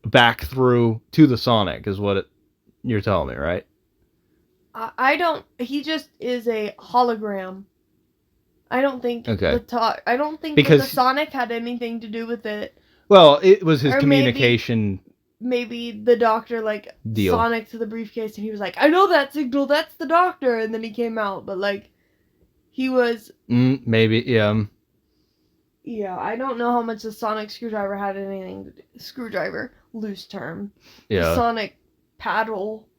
Back through to the Sonic is what you're telling me, right? He just is a hologram. I don't think because that the Sonic had anything to do with it. Well, it was his communication. Maybe the doctor deal. Sonic to the briefcase, and he was like, I know that signal, that's the doctor, and then he came out, but like he was maybe, yeah. Yeah, I don't know how much the sonic screwdriver had anything to do. Screwdriver, loose term. Yeah. The sonic paddle.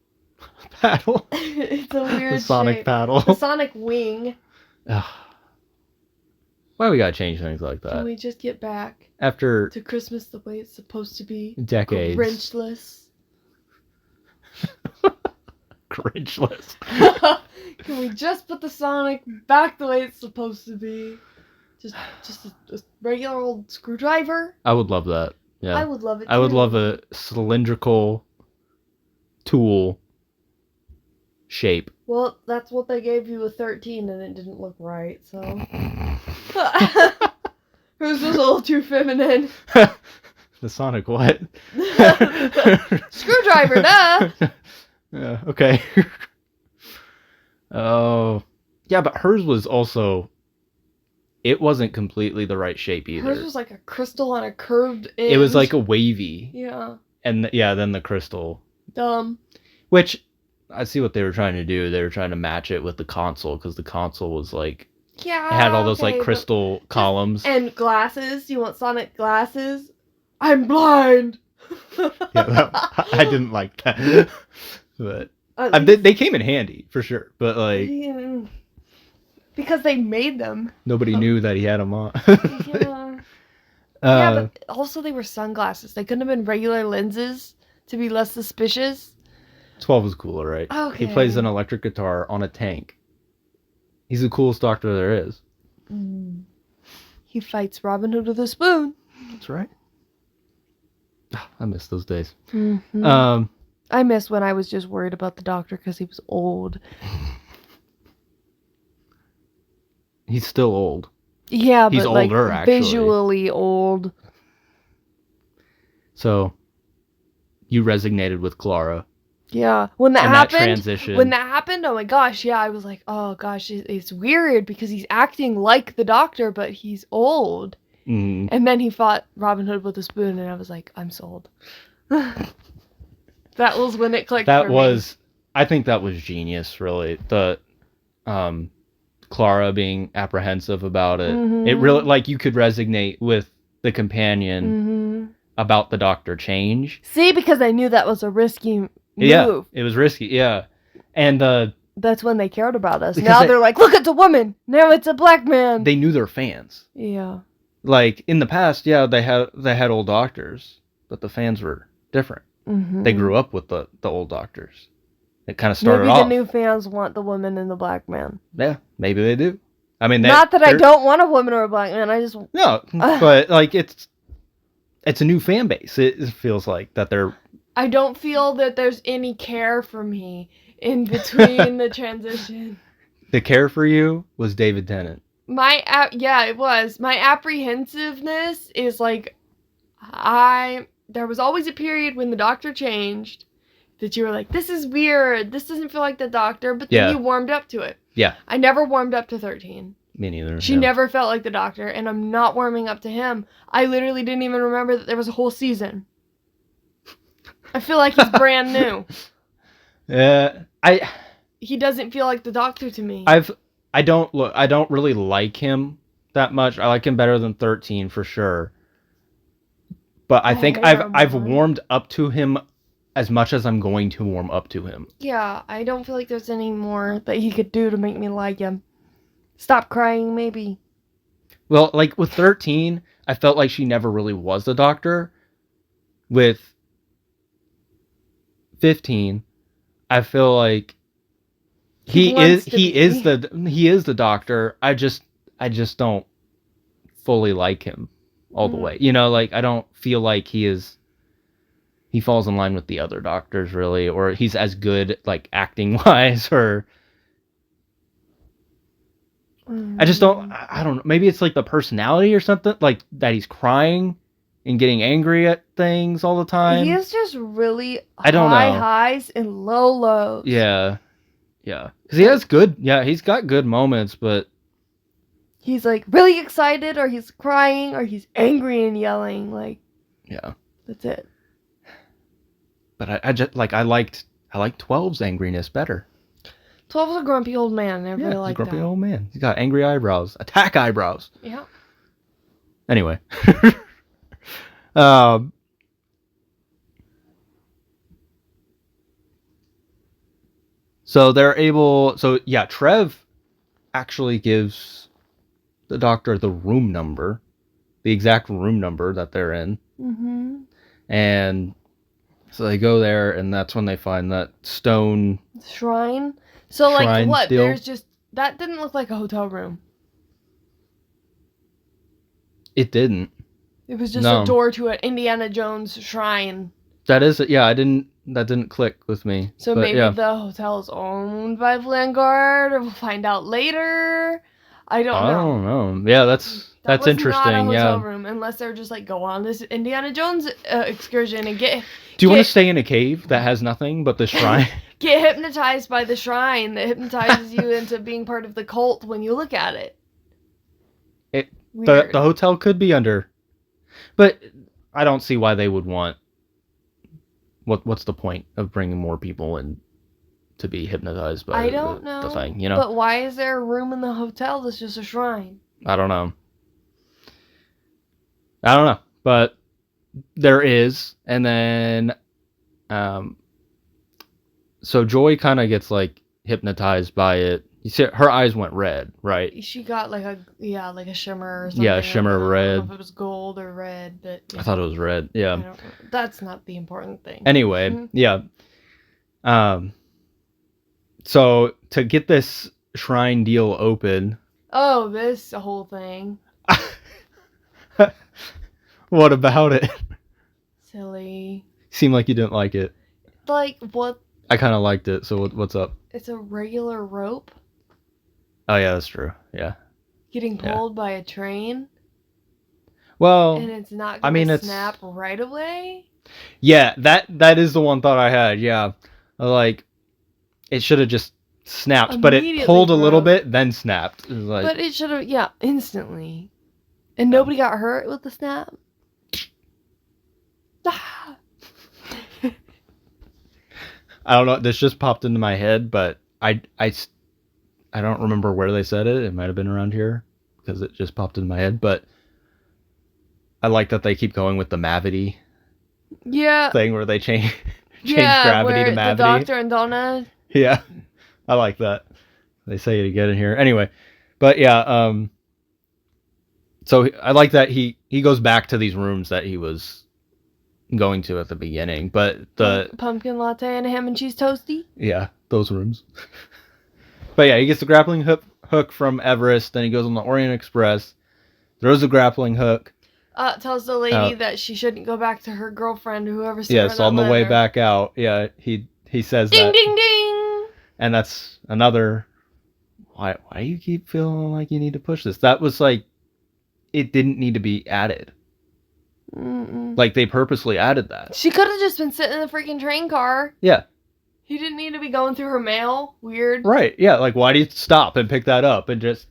Paddle? It's a weird the sonic shape. paddle. The sonic wing. Why we gotta change things like that? Can we just get back after to Christmas the way it's supposed to be? Decades. Grinchless. Grinchless. Can we just put the Sonic back the way it's supposed to be? Just a regular old screwdriver? I would love that. Yeah. I would love it too. I would love a cylindrical tool shape. Well, that's what they gave you with 13 and it didn't look right, so. Hers was a little too feminine. The Sonic what? Screwdriver, duh! Yeah, okay. Oh. Yeah, but hers was also... It wasn't completely the right shape either. Hers was like a crystal on a curved edge. It was like a wavy. Yeah. And then the crystal. Dumb. Which, I see what they were trying to do. They were trying to match it with the console, because the console was like... Yeah, it had all those like crystal columns. And glasses. You want Sonic glasses? I'm blind. I didn't like that. But they came in handy for sure. But like, yeah. Because they made them. Nobody knew that he had them on. Yeah. Yeah, but also they were sunglasses. They couldn't have been regular lenses to be less suspicious. 12 is cooler, right? Okay. He plays an electric guitar on a tank. He's the coolest doctor there is. He fights Robin Hood with a spoon. That's right. I miss those days. Mm-hmm. I miss when I was just worried about the doctor because he was old. He's still old. Yeah, he's but older, like actually. Visually old. So, you resonated with Clara. Yeah, when that happened, that transition. When that happened, oh my gosh, yeah, I was like, oh gosh, it's weird because he's acting like the doctor, but he's old. Mm-hmm. And then he fought Robin Hood with a spoon, and I was like, I'm sold. That was when it clicked. I think that was genius, really. The, Clara being apprehensive about it. Mm-hmm. It really, like, you could resonate with the companion about the doctor change. See, because I knew that was a risky move. Yeah, it was risky, yeah. And that's when they cared about us. Now they're like, look, it's a woman. Now it's a black man. They knew their fans. Yeah. Like, in the past, yeah, they had old doctors, but the fans were different. Mm-hmm. They grew up with the old doctors. It kind of started off. Maybe the new fans want the woman and the black man. Yeah, maybe they do. I mean, not that I don't want a woman or a black man. I just no, but like it's a new fan base. It feels like that they're. I don't feel that there's any care for me in between the transition. The care for you was David Tennant. Yeah, it was. My apprehensiveness is like, there was always a period when the doctor changed that you were like, this is weird. This doesn't feel like the doctor. But then you warmed up to it. Yeah. I never warmed up to 13. Me neither. She never felt like the doctor, and I'm not warming up to him. I literally didn't even remember that there was a whole season. I feel like he's brand new. He doesn't feel like the doctor to me. I don't really like him that much. I like him better than 13 for sure. But I think I've warmed up to him as much as I'm going to warm up to him. Yeah, I don't feel like there's any more that he could do to make me like him. Stop crying, maybe. Well, like with 13, I felt like she never really was the doctor. With 15, I feel like he is the doctor. I just don't fully like him all the way. You know, like I don't feel like he falls in line with the other doctors really, or he's as good like acting wise, or I just don't know. Maybe it's like the personality or something, like that he's crying and getting angry at things all the time. He is just really high highs and low lows. Yeah. Yeah. Because he's got good moments, but he's like really excited, or he's crying, or he's angry and yelling. Like, yeah. That's it. But I just like I liked 12's angriness better. 12's a grumpy old man. I really like that. He's a grumpy old man. He's got angry eyebrows. Attack eyebrows. Yeah. Anyway. So they're able... So, yeah, Trev actually gives the doctor the room number. The exact room number that they're in. Mm-hmm. And so they go there, and that's when they find that stone... Shrine? So, like, what? Deal. There's just... That didn't look like a hotel room. It didn't. It was just a door to an Indiana Jones shrine. That is... Yeah, that didn't click with me. So maybe the hotel is owned by Vanguard, or we'll find out later. I don't know. Yeah, that's interesting. Not a hotel room, unless they're just like, go on this Indiana Jones excursion and get... Do you want to stay in a cave that has nothing but the shrine? Get hypnotized by the shrine that hypnotizes you into being part of the cult when you look at it. The hotel could be under... But I don't see why they would want... What's the point of bringing more people in to be hypnotized by the thing, you know? But why is there a room in the hotel that's just a shrine? I don't know. But there is, and then, so Joy kind of gets like hypnotized by it. You see, her eyes went red, right? She got like a shimmer or something. Yeah, shimmer red. I don't know if it was gold or red, but I thought it was red. Yeah. That's not the important thing. Anyway, yeah. So to get this shrine deal open. Oh, this whole thing. What about it? Silly. Seemed like you didn't like it. Like what? I kind of liked it. So what's up? It's a regular rope. Oh yeah, that's true. Yeah. Getting pulled by a train. Well, and it's not gonna snap right away. Yeah, that is the one thought I had. Yeah, like it should have just snapped, but it pulled a little bit, then snapped. It was like, but it should have, instantly. And nobody got hurt with the snap. I don't know. This just popped into my head, but I don't remember where they said it. It might have been around here because it just popped into my head. But I like that they keep going with the Mavity thing where they change gravity to Mavity. The Doctor and Donna. Yeah, I like that. They say it again in here. Anyway, but yeah, so I like that he goes back to these rooms that he was going to at the beginning, but the pumpkin latte and a ham and cheese toasty. Yeah, those rooms. But yeah, he gets the grappling hook from Everest. Then he goes on the Orient Express, throws the grappling hook. Tells the lady that she shouldn't go back to her girlfriend, whoever. Yes, on the way back out. Yeah, he says ding, that. Ding ding ding. And that's another. Why do you keep feeling like you need to push this? That was like, it didn't need to be added. Mm-mm. Like they purposely added that. She could have just been sitting in the freaking train car. Yeah. He didn't need to be going through her mail. Weird. Right. Yeah. Like, why do you stop and pick that up and just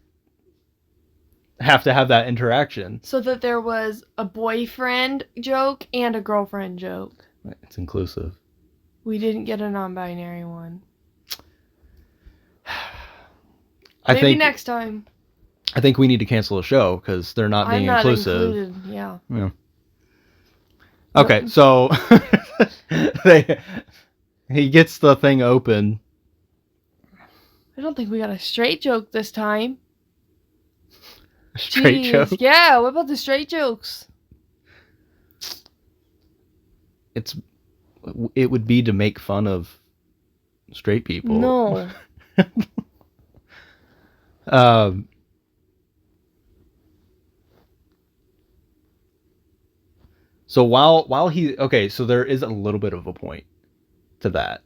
have to have that interaction? So that there was a boyfriend joke and a girlfriend joke. It's inclusive. We didn't get a non-binary one. Maybe next time. I think we need to cancel the show because they're not being inclusive. Included. Yeah. Okay, so he gets the thing open. I don't think we got a straight joke this time. A straight joke? Yeah, what about the straight jokes? It would be to make fun of straight people. No. So while he so there is a little bit of a point to that,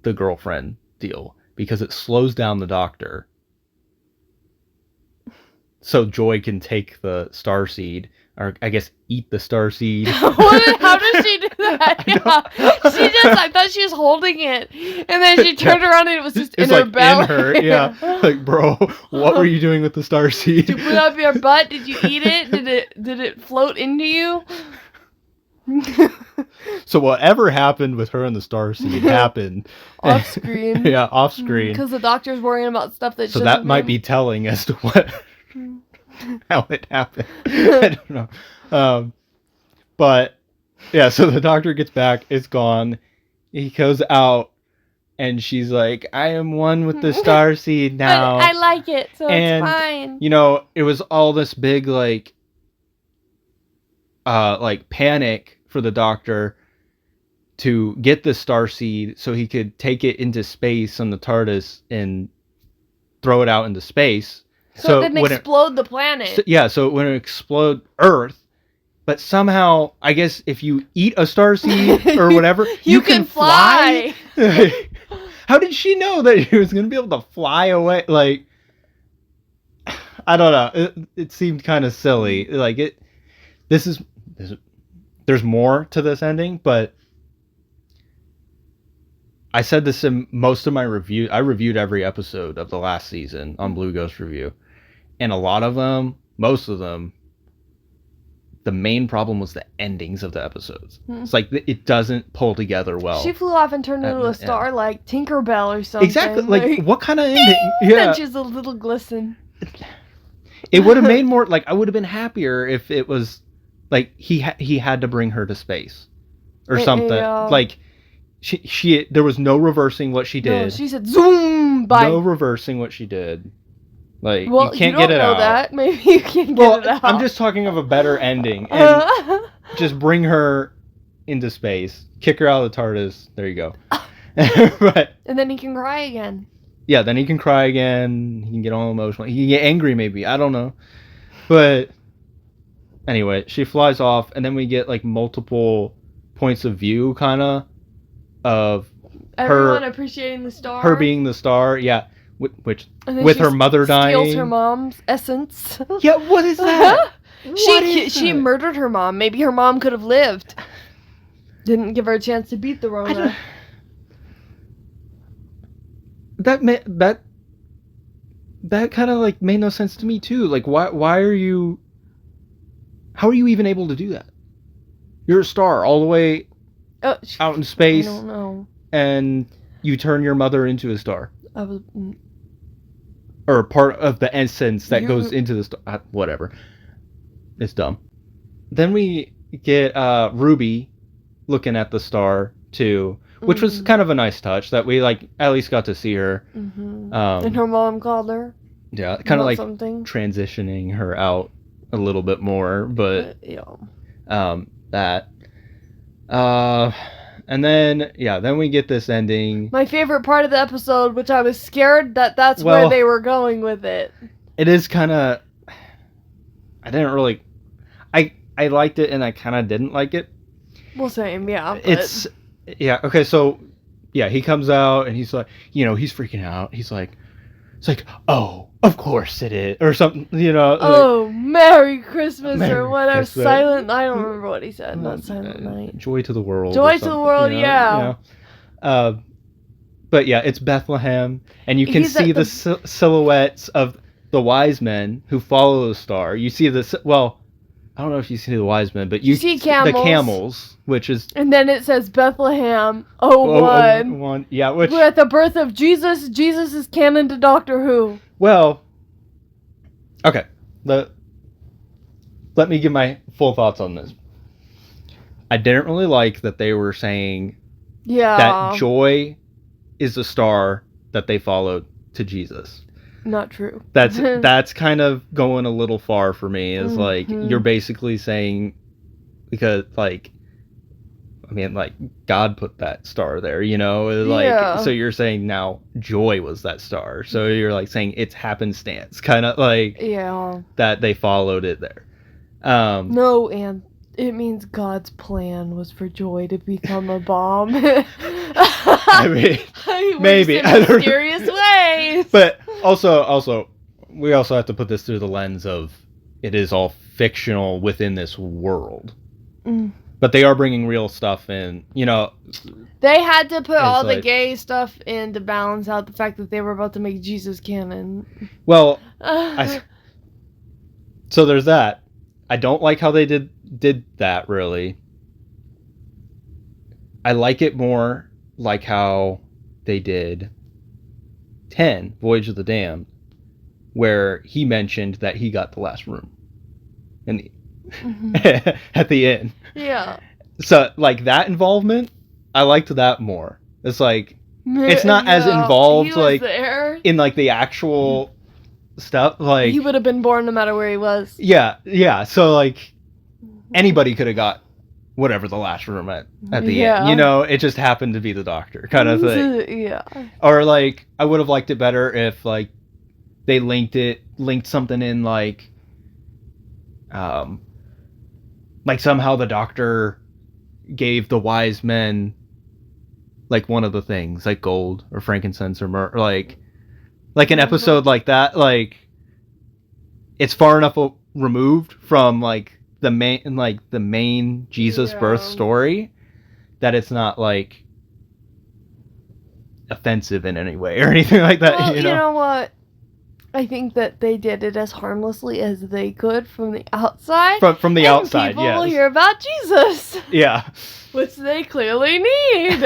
the girlfriend deal, because it slows down the Doctor, so Joy can take the starseed, or I guess eat the starseed. How does she do that? Yeah. I thought she was holding it, and then she turned around and it was just in her belly. In her, yeah. Like, bro, what were you doing with the starseed? Did you put it up your butt? Did you eat it? Did it float into you? So whatever happened with her and the starseed happened off screen. Yeah, off screen. Because the Doctor's worrying about stuff that. So that might be telling as to what how it happened. I don't know. But yeah, so the Doctor gets back, it's gone. He goes out and she's like, I am one with the starseed now. But I like it, so it's fine. You know, it was all this big like panic for the Doctor to get the starseed so he could take it into space on the TARDIS and throw it out into space. So it didn't explode the planet. So it wouldn't explode Earth. But somehow, I guess if you eat a starseed or whatever, you can fly. How did she know that he was going to be able to fly away? Like, I don't know. It seemed kind of silly. Like there's more to this ending, but I said this in most of my review. I reviewed every episode of the last season on Blue Ghost Review, and a lot of them, most of them, the main problem was the endings of the episodes. It's like it doesn't pull together well. She flew off and turned into a star like Tinkerbell or something. Exactly. Like what kind of ending? Yeah. And she's a little glisten. It would have made more, like, I would have been happier if it was like he had to bring her to space or something. Like she there was no reversing what she did. No, she said zoom. Bye. No reversing what she did. Like, well, you can't get it out. That. Maybe you can get it out. I'm just talking of a better ending. And just bring her into space. Kick her out of the TARDIS. There you go. But, and then he can cry again. Yeah, then he can cry again. He can get all emotional. He can get angry maybe. I don't know. But anyway, she flies off. And then we get like multiple points of view kind of everyone appreciating the star. Her being the star. Yeah. Which with her mother dying, steals her mom's essence. Yeah, what is that? She murdered her mom. Maybe her mom could have lived. Didn't give her a chance to beat the Rona. That kind of like made no sense to me too. Like, why are you? How are you even able to do that? You're a star all the way out in space. I don't know. And you turn your mother into a star. Or part of the essence that goes into the star. Whatever. It's dumb. Then we get Ruby looking at the star too, which was kind of a nice touch that we like at least got to see her. Mm-hmm. And her mom called her. Yeah, kind of like transitioning her out a little bit more, but that. And then we get this ending. My favorite part of the episode, which I was scared that's where they were going with it. It is kind of... I didn't really... I liked it and I kind of didn't like it. Well, same, yeah. But... It's... Yeah, okay, so... Yeah, he comes out and he's like... he's freaking out. He's like... It's like, oh, of course it is. Or something, Oh, like, Merry Christmas or whatever. Christmas. Silent... I don't remember what he said. Not Silent Night. Joy to the world. Joy to the world, yeah. But yeah, it's Bethlehem. And you can see the silhouettes of the wise men who follow the star. You see the... Well, I don't know if you see the wise men, but you see camels. The camels, which is... And then it says Bethlehem 01. Yeah, which... We're at the birth of Jesus. Jesus is canon to Doctor Who. Well, okay. Let me give my full thoughts on this. I didn't really like that they were saying that Joy is the star that they followed to Jesus. Not true. That's kind of going a little far for me. Is like you're basically saying because like God put that star there, so you're saying now Joy was that star. So you're like saying it's happenstance, kind of like that they followed it there. No, and it means God's plan was for Joy to become a bomb. I mean, maybe in mysterious ways. But also, we also have to put this through the lens of it is all fictional within this world. But they are bringing real stuff in, They had to put all the gay stuff in to balance out the fact that they were about to make Jesus canon. Well, so there's that. I don't like how they did that, really. I like it more like how they did 10, Voyage of the Damned, where he mentioned that he got the last room at the end. Yeah. So, like, that involvement, I liked that more. It's like, it's not as involved, like, there. in, like, the actual stuff. Like, he would have been born no matter where he was. Yeah. So, like, anybody could have got whatever the last room at the end. It just happened to be the Doctor kind of thing. Yeah. Or, like, I would have liked it better if, like, they linked something in, like somehow the Doctor gave the wise men, like, one of the things, like gold or frankincense or myrrh, like an episode like that. Like, it's far enough removed from, like, the main Jesus birth story that it's not, like, offensive in any way or anything like that. Well, you know what? I think that they did it as harmlessly as they could from the outside. From the outside, people will hear about Jesus. Yeah. Which they clearly need.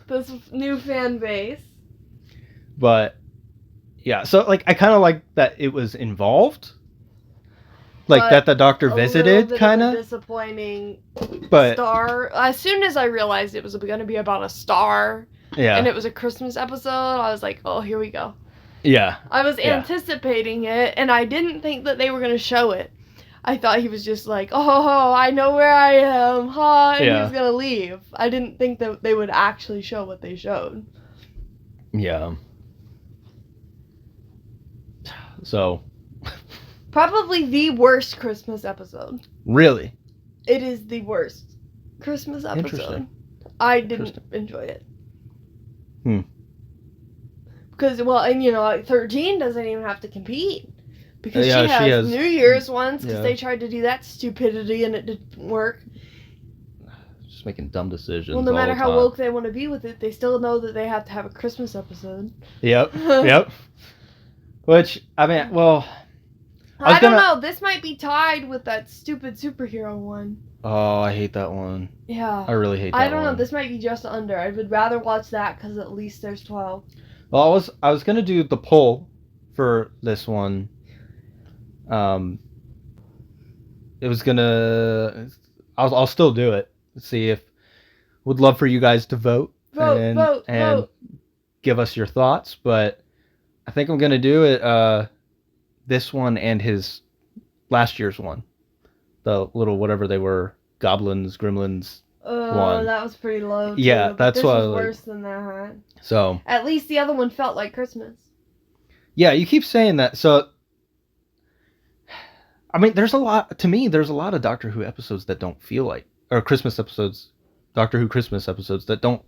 This new fan base. But, yeah. So, like, I kind of like that it was involved. Like that the Doctor visited, kind A of. disappointing But star. As soon as I realized it was going to be about a star, yeah, and it was a Christmas episode, I was like, oh, here we go. yeah. I was anticipating it, and I didn't think that they were going to show it. I thought he was just like, oh, I know where I am, huh, and he was going to leave. I didn't think that they would actually show what they showed. Yeah. So. Probably the worst Christmas episode. Really? It is the worst Christmas episode. Interesting. I didn't enjoy it. Hmm. Because, well, and 13 doesn't even have to compete. Because she has New Year's ones, because they tried to do that stupidity and it didn't work. Just making dumb decisions. Well, no matter how woke they want to be with it, they still know that they have to have a Christmas episode. Yep. Yep. Which, I mean, well... I don't know. This might be tied with that stupid superhero one. Oh, I hate that one. Yeah. I really hate that one. I don't know. This might be just under. I would rather watch that because at least there's 12. Well, I was going to do the poll for this one. It was going to... I'll still do it. See if... Would love for you guys to vote. Vote. Give us your thoughts, but I think I'm going to do it... this one and his last year's one, the little whatever they were, goblins, gremlins. One. That was pretty low. Too, yeah, that's this what. Was worse than that. So. At least the other one felt like Christmas. Yeah, you keep saying that. So. I mean, there's a lot of Doctor Who episodes that don't feel like, or Christmas episodes, Doctor Who Christmas episodes that don't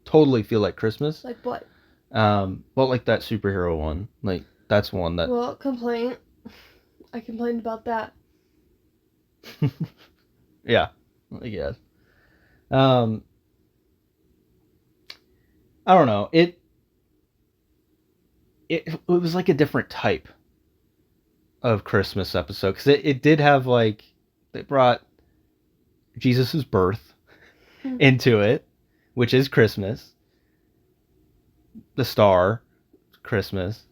totally feel like Christmas. Like what? Well, like that superhero one, like. That's one that... Well, complaint. I complained about that. Yeah, I guess. I don't know. It was like a different type of Christmas episode. Because it did have, like... They brought Jesus' birth into it, which is Christmas. The star, Christmas.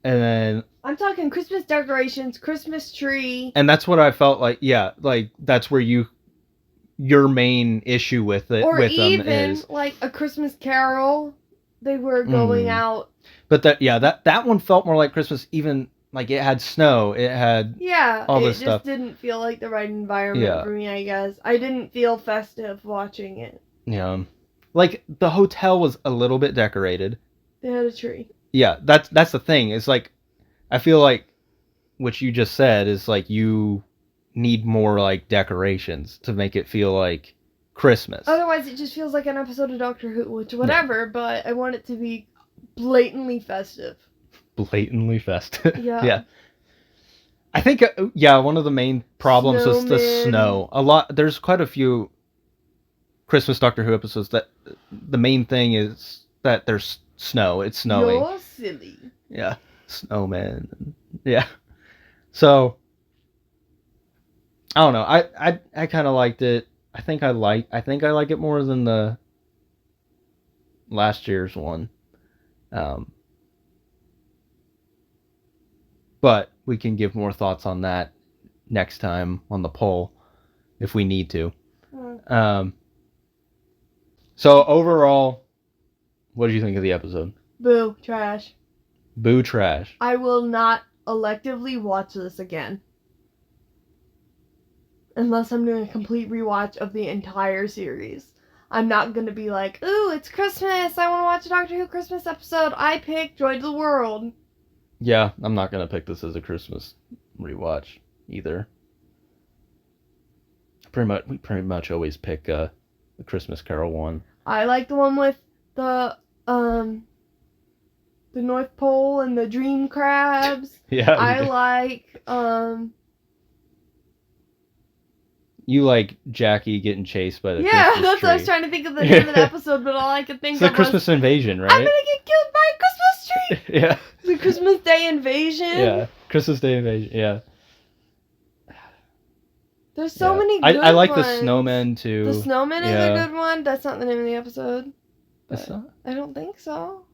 And then... I'm talking Christmas decorations, Christmas tree. And that's what I felt like, yeah, like, that's where your main issue with it, or with even, them is... like, a Christmas carol. They were going out. But that one felt more like Christmas, even, like, it had snow, it had all this stuff. It just didn't feel like the right environment for me, I guess. I didn't feel festive watching it. Yeah. Like, the hotel was a little bit decorated. They had a tree. Yeah, that's the thing. It's like, I feel like what you just said is like you need more like decorations to make it feel like Christmas. Otherwise, it just feels like an episode of Doctor Who, which whatever. Yeah. But I want it to be blatantly festive. Blatantly festive. Yeah. Yeah. I think one of the main problems is the snow. There's quite a few Christmas Doctor Who episodes that the main thing is that there's snow. It's snowing. You're silly. Yeah. Snowman. Yeah. So I don't know. I kind of liked it. I think I like it more than the last year's one. But we can give more thoughts on that next time on the poll if we need to. So overall, what did you think of the episode? Boo, trash. Boo, trash. I will not electively watch this again. Unless I'm doing a complete rewatch of the entire series. I'm not going to be like, ooh, it's Christmas. I want to watch a Doctor Who Christmas episode. I picked Joy to the World. Yeah, I'm not going to pick this as a Christmas rewatch either. We pretty much always pick the Christmas Carol one. I like the one with the North Pole and the dream crabs. Yeah. I like You like Jackie getting chased by the Christmas tree. That's what I was trying to think of the name of the episode, but all I could think of was... It's the Christmas invasion, right? I'm gonna get killed by a Christmas tree! Yeah. The Christmas Day invasion. Yeah. Christmas Day invasion, yeah. There's so many good ones. I like the snowman, too. The snowman is a good one. That's not the name of the episode. I don't think so.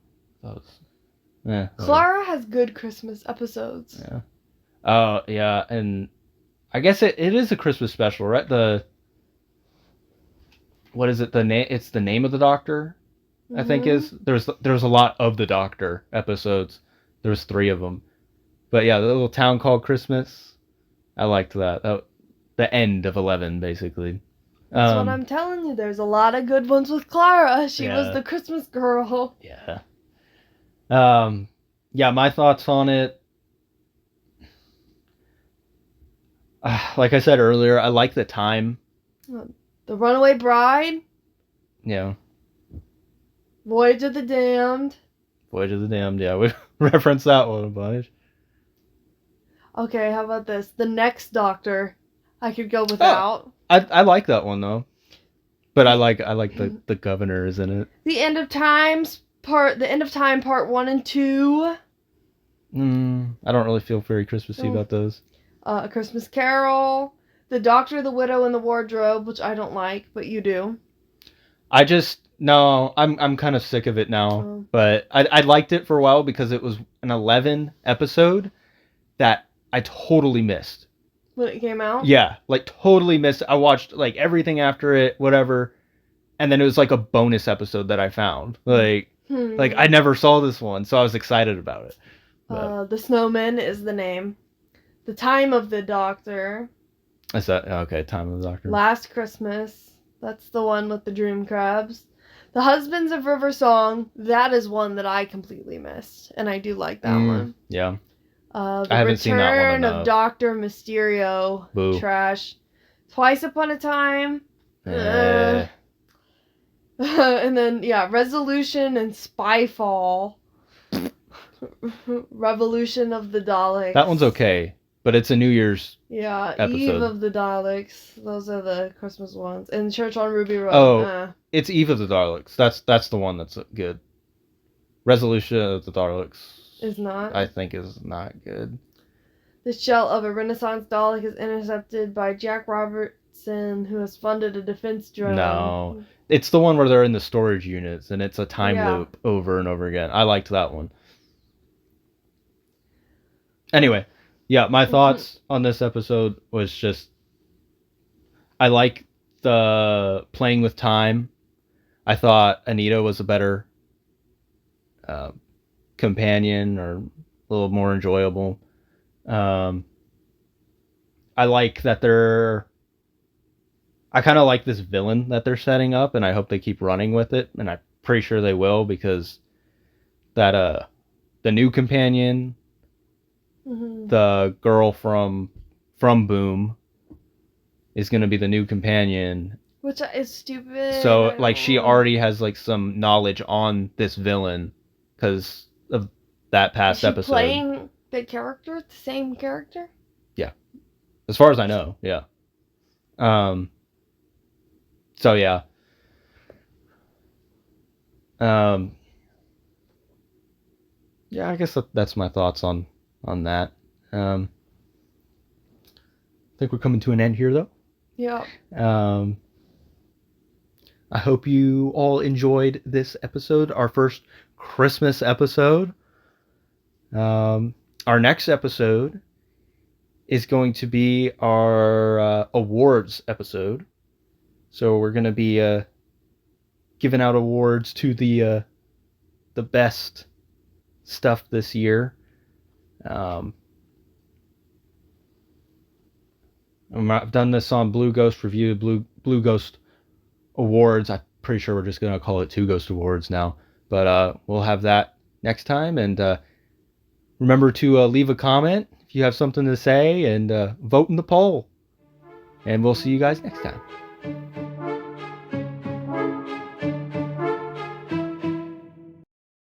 Yeah. Clara has good Christmas episodes. Yeah. Oh, yeah, and I guess it is a Christmas special, right? What is it? The name? It's the name of the Doctor. I think is there's a lot of the Doctor episodes. There's 3 of them, but yeah, the little town called Christmas. I liked that. The end of 11, basically. That's what I'm telling you. There's a lot of good ones with Clara. She was Yeah. the Christmas girl. Yeah. Yeah, my thoughts on it. Like I said earlier, I like the time. The Runaway Bride. Yeah. Voyage of the Damned. Voyage of the Damned. Yeah, we referenced that one a bunch. Okay, how about this? The Next Doctor. I could go without. I like that one though, but I like the governor is in it. The End of Time part 1 and 2. I don't really feel very Christmassy about those. A Christmas Carol, The Doctor, the Widow, and the Wardrobe, which I don't like, but you do. I'm kind of sick of it now. But I liked it for a while because it was an 11 episode that I totally missed. When it came out? Yeah, like totally missed. I watched like everything after it, whatever, and then it was like a bonus episode that I found. Like I never saw this one, so I was excited about it. The Snowman is the name. The Time of the Doctor. Is that okay? Time of the Doctor. Last Christmas. That's the one with the dream crabs. The Husbands of River Song. That is one that I completely missed, and I do like that one. Yeah. The I haven't seen that one Return enough. of Dr. Mysterio. Boo. Trash. Twice Upon a Time. And then, Resolution and Spyfall. Revolution of the Daleks. That one's okay, but it's a New Year's episode. Eve of the Daleks. Those are the Christmas ones. And Church on Ruby Road. Oh, it's Eve of the Daleks. That's the one that's good. Resolution of the Daleks is not. I think is not good. The shell of a Renaissance Dalek is intercepted by Jack Robertson, who has funded a defense drone. No. It's the one where they're in the storage units, and it's a time loop over and over again. I liked that one. Anyway, yeah, my thoughts on this episode was just... I like the playing with time. I thought Anita was a better companion, or a little more enjoyable. I like that I kind of like this villain that they're setting up, and I hope they keep running with it, and I'm pretty sure they will, because that the new companion, the girl from Boom, is going to be the new companion, which is stupid. So like she already has like some knowledge on this villain because of that past episode. Playing the character, the same character? Yeah. As far as I know, yeah. So yeah. Yeah, I guess that's my thoughts on that. I think we're coming to an end here, though. Yeah. I hope you all enjoyed this episode, our first Christmas episode. Our next episode is going to be our awards episode. So we're going to be giving out awards to the best stuff this year. I've done this on Blue Ghost Review, Blue Ghost Awards. I'm pretty sure we're just going to call it Two Ghost Awards now. But we'll have that next time. And remember to leave a comment if you have something to say, and vote in the poll. And we'll see you guys next time.